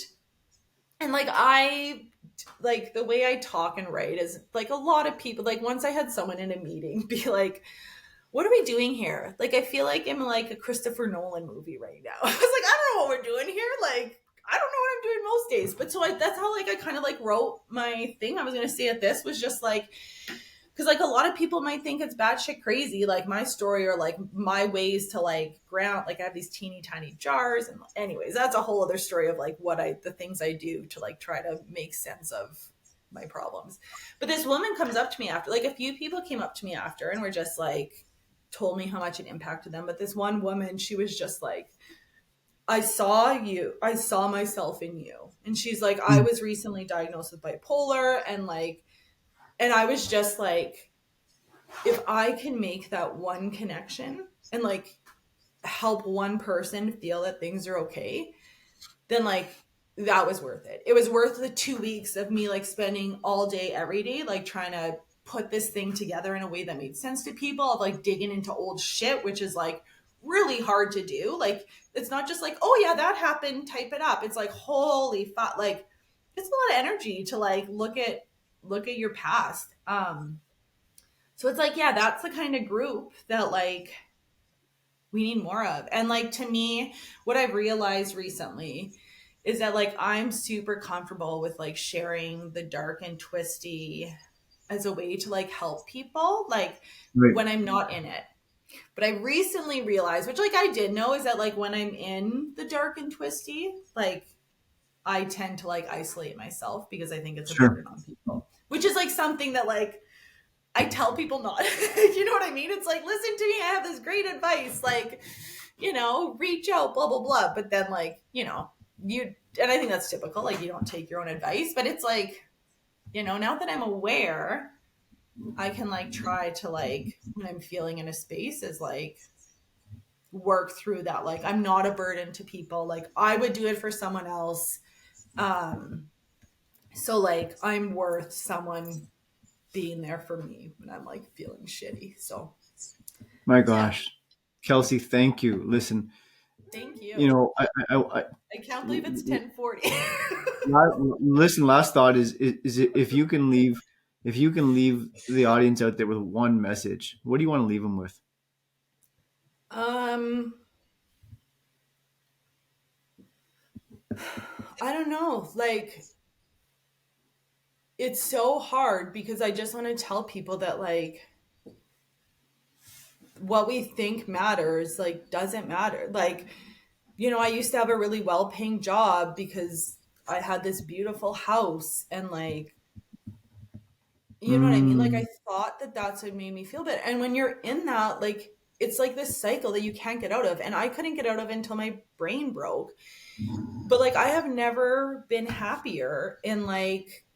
and like the way I talk and write is like a lot of people, like once I had someone in a meeting be like, what are we doing here? Like, I feel like I'm in like a Christopher Nolan movie right now. I was like, I don't know what we're doing here. Like, I don't know what I'm doing most days. But so that's how like I kind of like wrote my thing. I was gonna say at this was just like, because like a lot of people might think it's batshit crazy, like my story or like my ways to like ground. Like I have these teeny tiny jars, and anyways, that's a whole other story of like the things I do to like try to make sense of my problems. But this woman comes up to me after, like a few people came up to me after and were just like, told me how much it impacted them. But this one woman, she was just like, I saw you, I saw myself in you. And she's like, I mm, was recently diagnosed with bipolar, and like, and I was just like, if I can make that one connection and like help one person feel that things are okay, then like that was worth it. It was worth the 2 weeks of me like spending all day, every day, like trying to put this thing together in a way that made sense to people, of like digging into old shit, which is like really hard to do. Like it's not just like, oh yeah, that happened, type it up. It's like, holy fuck, like it's a lot of energy to like look at your past. So it's like, yeah, that's the kind of group that like we need more of. And like to me, what I've realized recently is that like I'm super comfortable with like sharing the dark and twisty as a way to like help people, like right. when I'm not in it. But I recently realized, which like I did know, is that like when I'm in the dark and twisty, like I tend to like isolate myself because I think it's a Sure. burden on people, which is like something that like I tell people not. You know what I mean? It's like, listen to me, I have this great advice, like, reach out, blah, blah, blah. But then, like, and I think that's typical, like, you don't take your own advice, but it's like, now that I'm aware, I can, like, try to, like, when I'm feeling in a space, is like, work through that. Like, I'm not a burden to people. Like, I would do it for someone else. Um, so, like, I'm worth someone being there for me when I'm like feeling shitty. So My yeah, gosh. Kelsey, thank you. Listen, thank you you. know, I can't believe it's 10:40. listen, last thought is if you can leave the audience out there with one message, what do you want to leave them with? Um, I don't know. Like, it's so hard because I just want to tell people that, like, what we think matters, like, doesn't matter. Like, I used to have a really well paying job because I had this beautiful house and, like, you know what I mean? Like, I Mm. thought that that's what made me feel better. And when you're in that, like, it's like this cycle that you can't get out of. And I couldn't get out of it until my brain broke. But, like, I have never been happier in, like,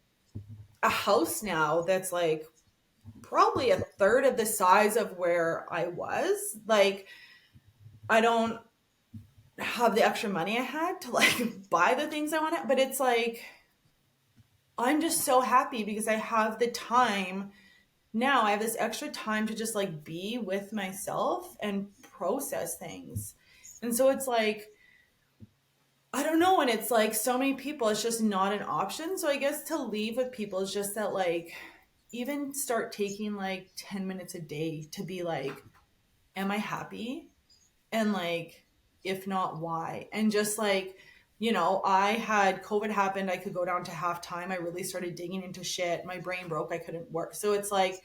a house now that's, like, probably a third of the size of where I was. Like, I don't have the extra money I had to, like, buy the things I wanted, but it's like I'm just so happy because I have the time now. I have this extra time to just, like, be with myself and process things. And so it's like, I don't know. And it's like so many people, it's just not an option. So I guess to leave with people is just that, like, even start taking like 10 minutes a day to be like, am I happy? And, like, if not, why? And just, like, I had COVID happened. I could go down to half time. I really started digging into shit. My brain broke. I couldn't work. So it's like,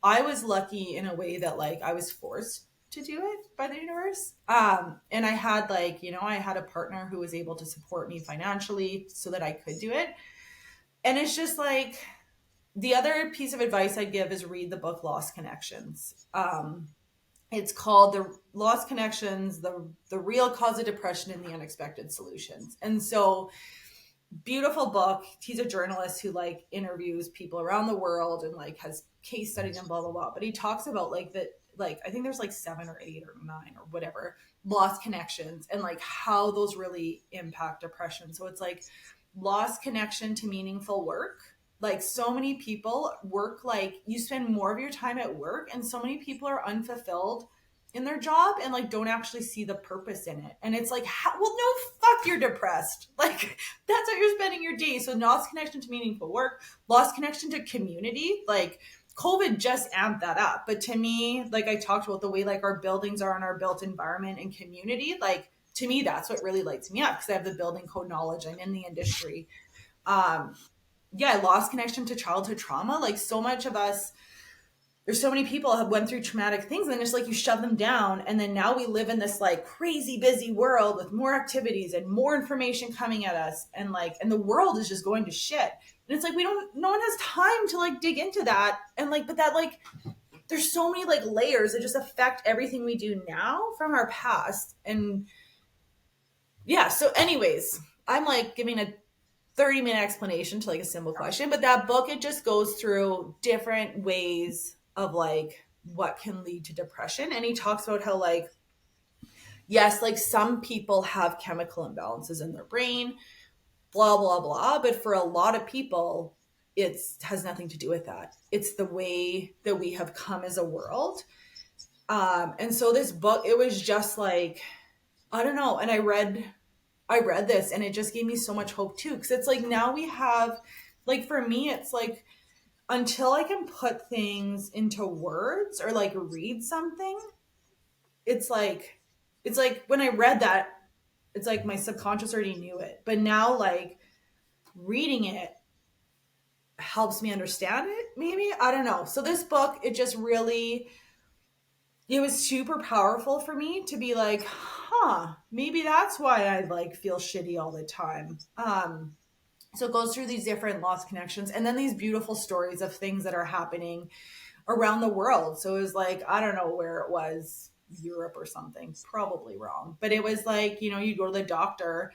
I was lucky in a way that, like, I was forced to do it by the universe. And I had, like, I had a partner who was able to support me financially so that I could do it. And it's just like, the other piece of advice I'd give is read the book Lost Connections. It's called The Lost Connections, the Real Cause of Depression and the Unexpected Solutions. And so, beautiful book. He's a journalist who, like, interviews people around the world and, like, has case studies and blah blah blah. But he talks about, like, that, like, I think there's like 7 or 8 or 9 or whatever lost connections and, like, how those really impact depression. So it's like lost connection to meaningful work. Like, so many people work, like, you spend more of your time at work, and so many people are unfulfilled in their job and, like, don't actually see the purpose in it. And it's like, well, no, fuck, you're depressed. Like, that's how you're spending your day. So lost connection to meaningful work, lost connection to community. Like, COVID just amped that up. But to me, like, I talked about the way, like, our buildings are in our built environment and community. Like, to me, that's what really lights me up because I have the building code knowledge. I'm in the industry. Um, yeah, I lost connection to childhood trauma. Like, so much of us, there's so many people have went through traumatic things, and then it's like you shove them down, and then now we live in this, like, crazy busy world with more activities and more information coming at us, and, like, and the world is just going to shit. And it's like, no one has time to, like, dig into that. And, like, but that, like, there's so many, like, layers that just affect everything we do now from our past. And yeah, so anyways, I'm, like, giving a 30-minute explanation to, like, a simple question, but that book, it just goes through different ways of, like, what can lead to depression. And he talks about how, like, yes, like, some people have chemical imbalances in their brain, blah blah blah, but for a lot of people, it has nothing to do with that. It's the way that we have come as a world. And so this book, it was just like, I don't know. And I read this, and it just gave me so much hope too. Cause it's like, now we have, like, for me, it's like, until I can put things into words or, like, read something, it's like when I read that, it's like my subconscious already knew it. But now, like, reading it helps me understand it, maybe. I don't know. So this book, it just really, it was super powerful for me to be like, maybe that's why I, like, feel shitty all the time. So it goes through these different lost connections and then these beautiful stories of things that are happening around the world. So it was like, I don't know where it was, Europe or something, probably wrong. But it was like, you go to the doctor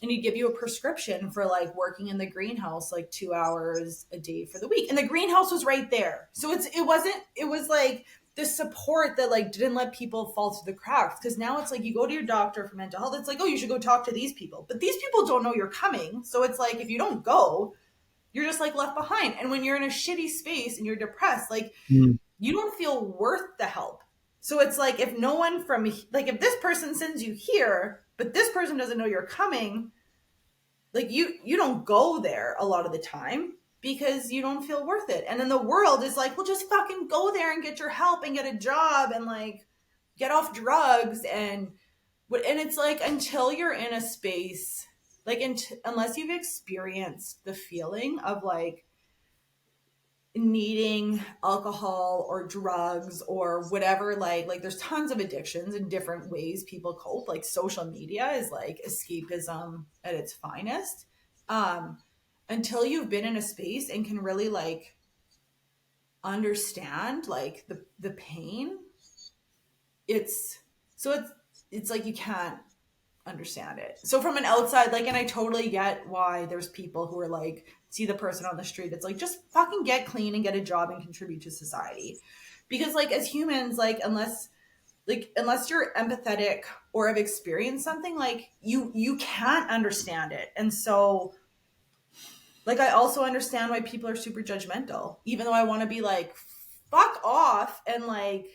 and he'd give you a prescription for, like, working in the greenhouse, like, 2 hours a day for the week. And the greenhouse was right there. So it was like the support that, like, didn't let people fall through the cracks. Cause now it's like, you go to your doctor for mental health. It's like, oh, you should go talk to these people, but these people don't know you're coming. So it's like, if you don't go, you're just, like, left behind. And when you're in a shitty space and you're depressed, like, Mm. you don't feel worth the help. So it's like, if no one from, like, if this person sends you here, but this person doesn't know you're coming, like, you don't go there a lot of the time because you don't feel worth it. And then the world is like, well, just fucking go there and get your help and get a job and, like, get off drugs. And it's like, until you're in a space, like, unless you've experienced the feeling of like needing alcohol or drugs or whatever, like there's tons of addictions and different ways people cope. Like social media is like escapism at its finest. um until you've been in a space and can really like understand like the pain, it's so it's like you can't understand it. So from an outside, like, and I totally get why there's people who are like, see the person on the street that's like, just fucking get clean and get a job and contribute to society. Because like as humans, like unless you're empathetic or have experienced something, like you can't understand it. And so like I also understand why people are super judgmental, even though I want to be like, fuck off, and like,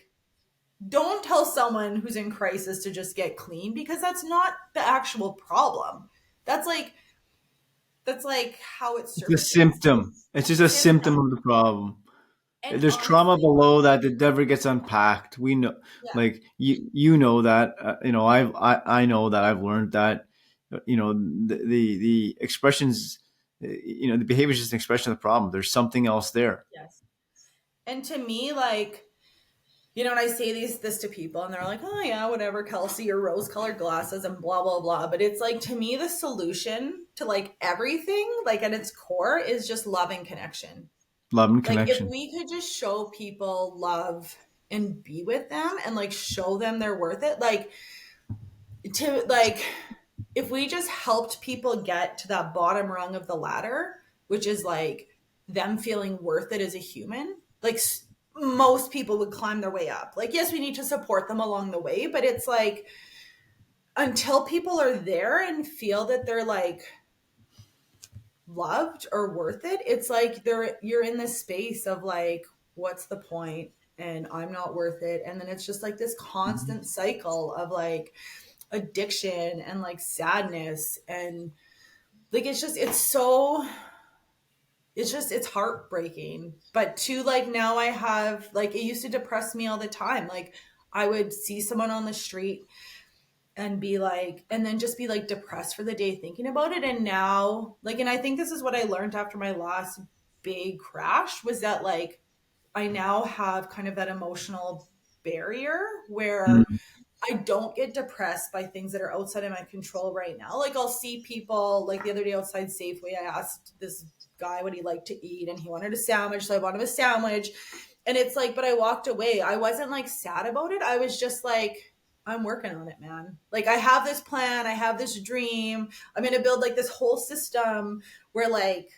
don't tell someone who's in crisis to just get clean, because that's not the actual problem. That's like how it It's a surfaces. symptom. It's just a symptom Symptom. of the problem. And There's trauma honestly, below that never gets unpacked. We know, yeah, like you know that. I know that. I've learned that. The expressions. The behavior is just an expression of the problem. There's something else there. yes. And to me, like, and I say this to people and they're like, oh yeah, whatever, Kelsey, your rose colored glasses and blah, blah, blah. But it's like, to me, the solution to like everything, like at its core, is just love and connection. Love and Like if connection. we could just show people love and be with them and like show them they're worth it, like, to like, if we just helped people get to that bottom rung of the ladder, which is like them feeling worth it as a human, like most people would climb their way up. Like, yes, we need to support them along the way, but it's like, until people are there and feel that they're like loved or worth it, it's like you're in this space of like, what's the point? And I'm not worth it. And then it's just like this Mhm. constant cycle of like addiction and like sadness. And like it's heartbreaking. But to like, now I have like, it used to depress me all the time. Like I would see someone on the street and be like, and then just be like depressed for the day thinking about it. And now, like, and I think this is what I learned after my last big crash, was that like I now have kind of that emotional barrier where Mm. I don't get depressed by things that are outside of my control right now. Like I'll see people, like the other day outside Safeway, I asked this guy what he liked to eat and he wanted a sandwich. So I bought him a sandwich. And it's like, but I walked away. I wasn't like sad about it. I was just like, I'm working on it, man. Like I have this plan. I have this dream. I'm going to build like this whole system where like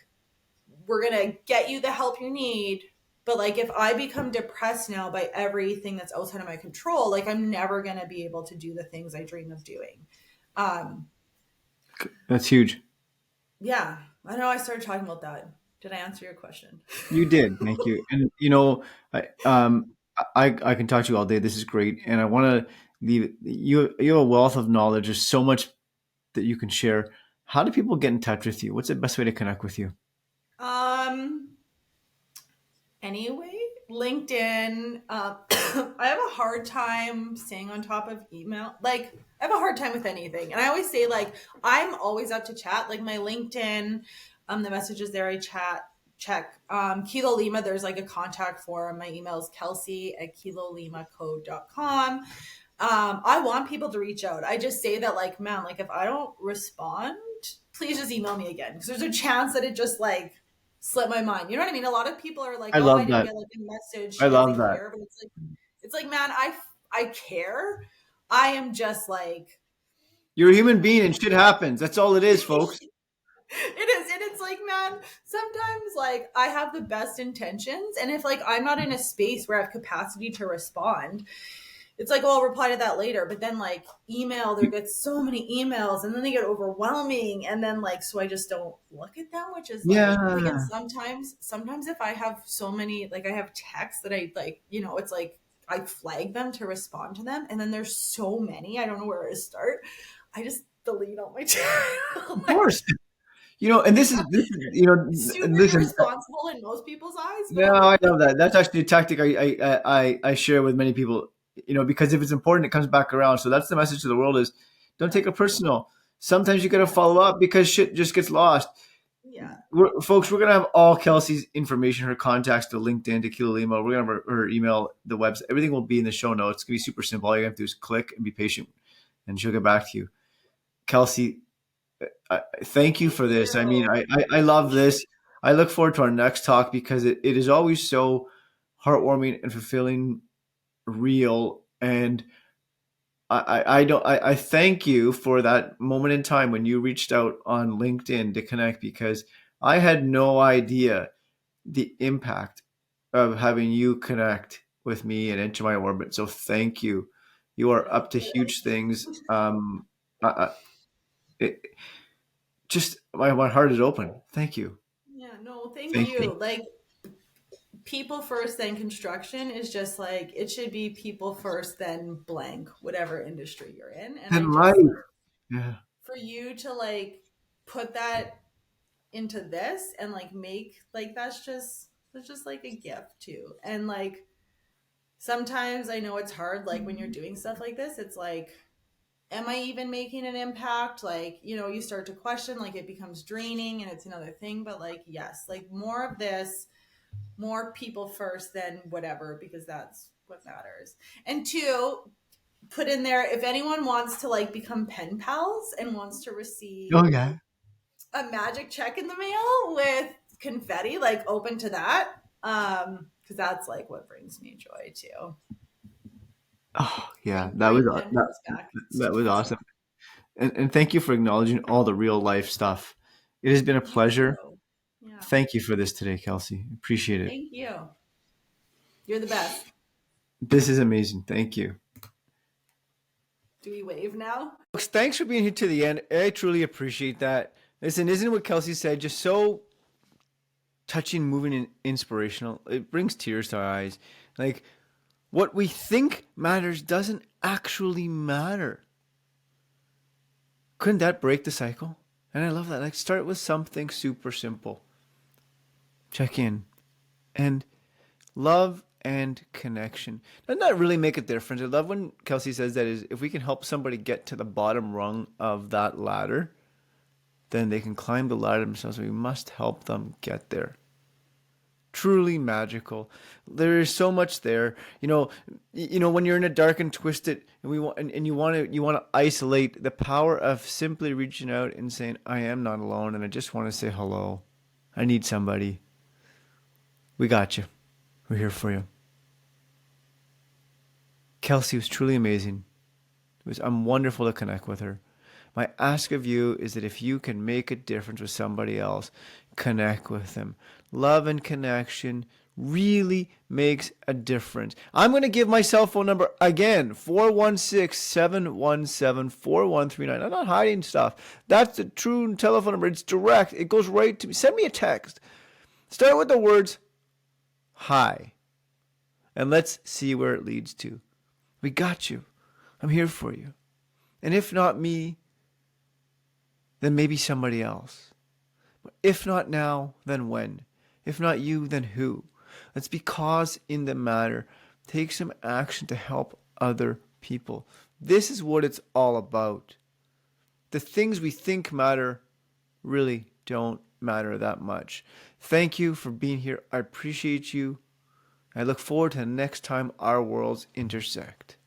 we're going to get you the help you need. But like if I become depressed now by everything that's outside of my control, like I'm never going to be able to do the things I dream of doing. Um, That's huge. yeah, I know I started talking about that. Did I answer your question? You did. Thank you. And I can talk to you all day. This is great, and I want to leave you. You have a wealth of knowledge. There's so much that you can share. How do people get in touch with you? What's the best way to connect with you? Um, anyway, LinkedIn. I have a hard time staying on top of email. Like, I have a hard time with anything. And I always say, like, I'm always up to chat. Like, my LinkedIn, the messages there, I check. Kilo Lima, there's like a contact form. My email is kelsey@kilolimaco.com. I want people to reach out. I just say that, like, man, like, if I don't respond, please just email me again. Because there's a chance that it just, like, slipped my mind. You know what I mean? A lot of people are like, I "Oh, I love didn't that. get like a message. I She love doesn't that. care." But it's like, man, I care. I am just like, You're a human being, and shit happens. That's all it is, folks. it is, and it's like, man, sometimes like I have the best intentions, and if like I'm not in a space where I have capacity to respond, it's like, oh, I'll reply to that later. But then like email, there gets so many emails and then they get overwhelming. And then like, so I just don't look at them, which is like, and Yeah. sometimes if I have so many, like I have texts that I like, it's like I flag them to respond to them. And then there's so many, I don't know where to start. I just delete all my Of like, course. And this is, super listen. irresponsible in most people's eyes, but No, I'm like, I love that. That's actually a tactic I share with many people. because if it's important, it comes back around. So that's the message to the world is don't take it Exactly. personal. Sometimes you got to Yes. follow up because shit just gets lost. Yeah. Folks, we're going to have all Kelsey's information, her contacts to LinkedIn, to Kilo Lima. We're going to have her email, the website. Everything will be in the show notes. It's going to be super simple. All you have to do is click and be patient, and she'll get back to you. Kelsey, thank you Thank for this. I mean, you. I love this. I look forward to our next talk because it is always so heartwarming and fulfilling, real. And I thank you for that moment in time when you reached out on LinkedIn to connect because I had no idea the impact of having you connect with me and enter my orbit. So thank you. You are Thank up to you. huge things. I, it, just my heart is open. Thank you. Yeah, no, thank Thank you. you. Like, people first, then construction is just like, it should be people first, then blank, whatever industry you're in. And I And life. just like, Yeah. for you to like put that into this and like make like that's just like a gift too. And like sometimes I know it's hard, like when you're doing stuff like this, it's like, am I even making an impact? Like, you start to question, like it becomes draining and it's another thing. But like, yes, like more of this, more people first than whatever, because that's what matters. And two, put in there, if anyone wants to like become pen pals and wants to receive Oh yeah. a magic check in the mail with confetti, like open to that. Because that's like what brings me joy too. Oh yeah. Bring pen pals back. That was awesome. And thank you for acknowledging all the real life stuff. It has been a Thank pleasure. you. Yeah. Thank you for this today, Kelsey. Appreciate it. Thank you. You're the best. This is amazing. Thank you. Do we wave now? Folks, thanks for being here to the end. I truly appreciate that. Listen, isn't what Kelsey said just so touching, moving, and inspirational? It brings tears to our eyes. Like, what we think matters doesn't actually matter. Couldn't that break the cycle? And I love that. Like, start with something super simple. Check in. And love and connection. Doesn't that really make a difference? I love when Kelsey says that is if we can help somebody get to the bottom rung of that ladder, then they can climb the ladder themselves. We must help them get there. Truly magical. There is so much there. When you're in a dark and twisted, and you want to isolate the power of simply reaching out and saying, "I am not alone, and I just want to say hello. I need somebody. We got you. We're here for you." Kelsey was truly amazing. It was wonderful to connect with her. My ask of you is that if you can make a difference with somebody else, connect with them. Love and connection really makes a difference. I'm going to give my cell phone number again, 416-717-4139. I'm not hiding stuff. That's the true telephone number. It's direct. It goes right to me. Send me a text. Start with the words, hi, and let's see where it leads to. We got you. I'm here for you. And if not me, then maybe somebody else. But if not now, then when? If not you, then who? Let's be cause in the matter. Take some action to help other people. This is what it's all about. The things we think matter really don't matter that much. Thank you for being here. I appreciate you. I look forward to the next time our worlds intersect.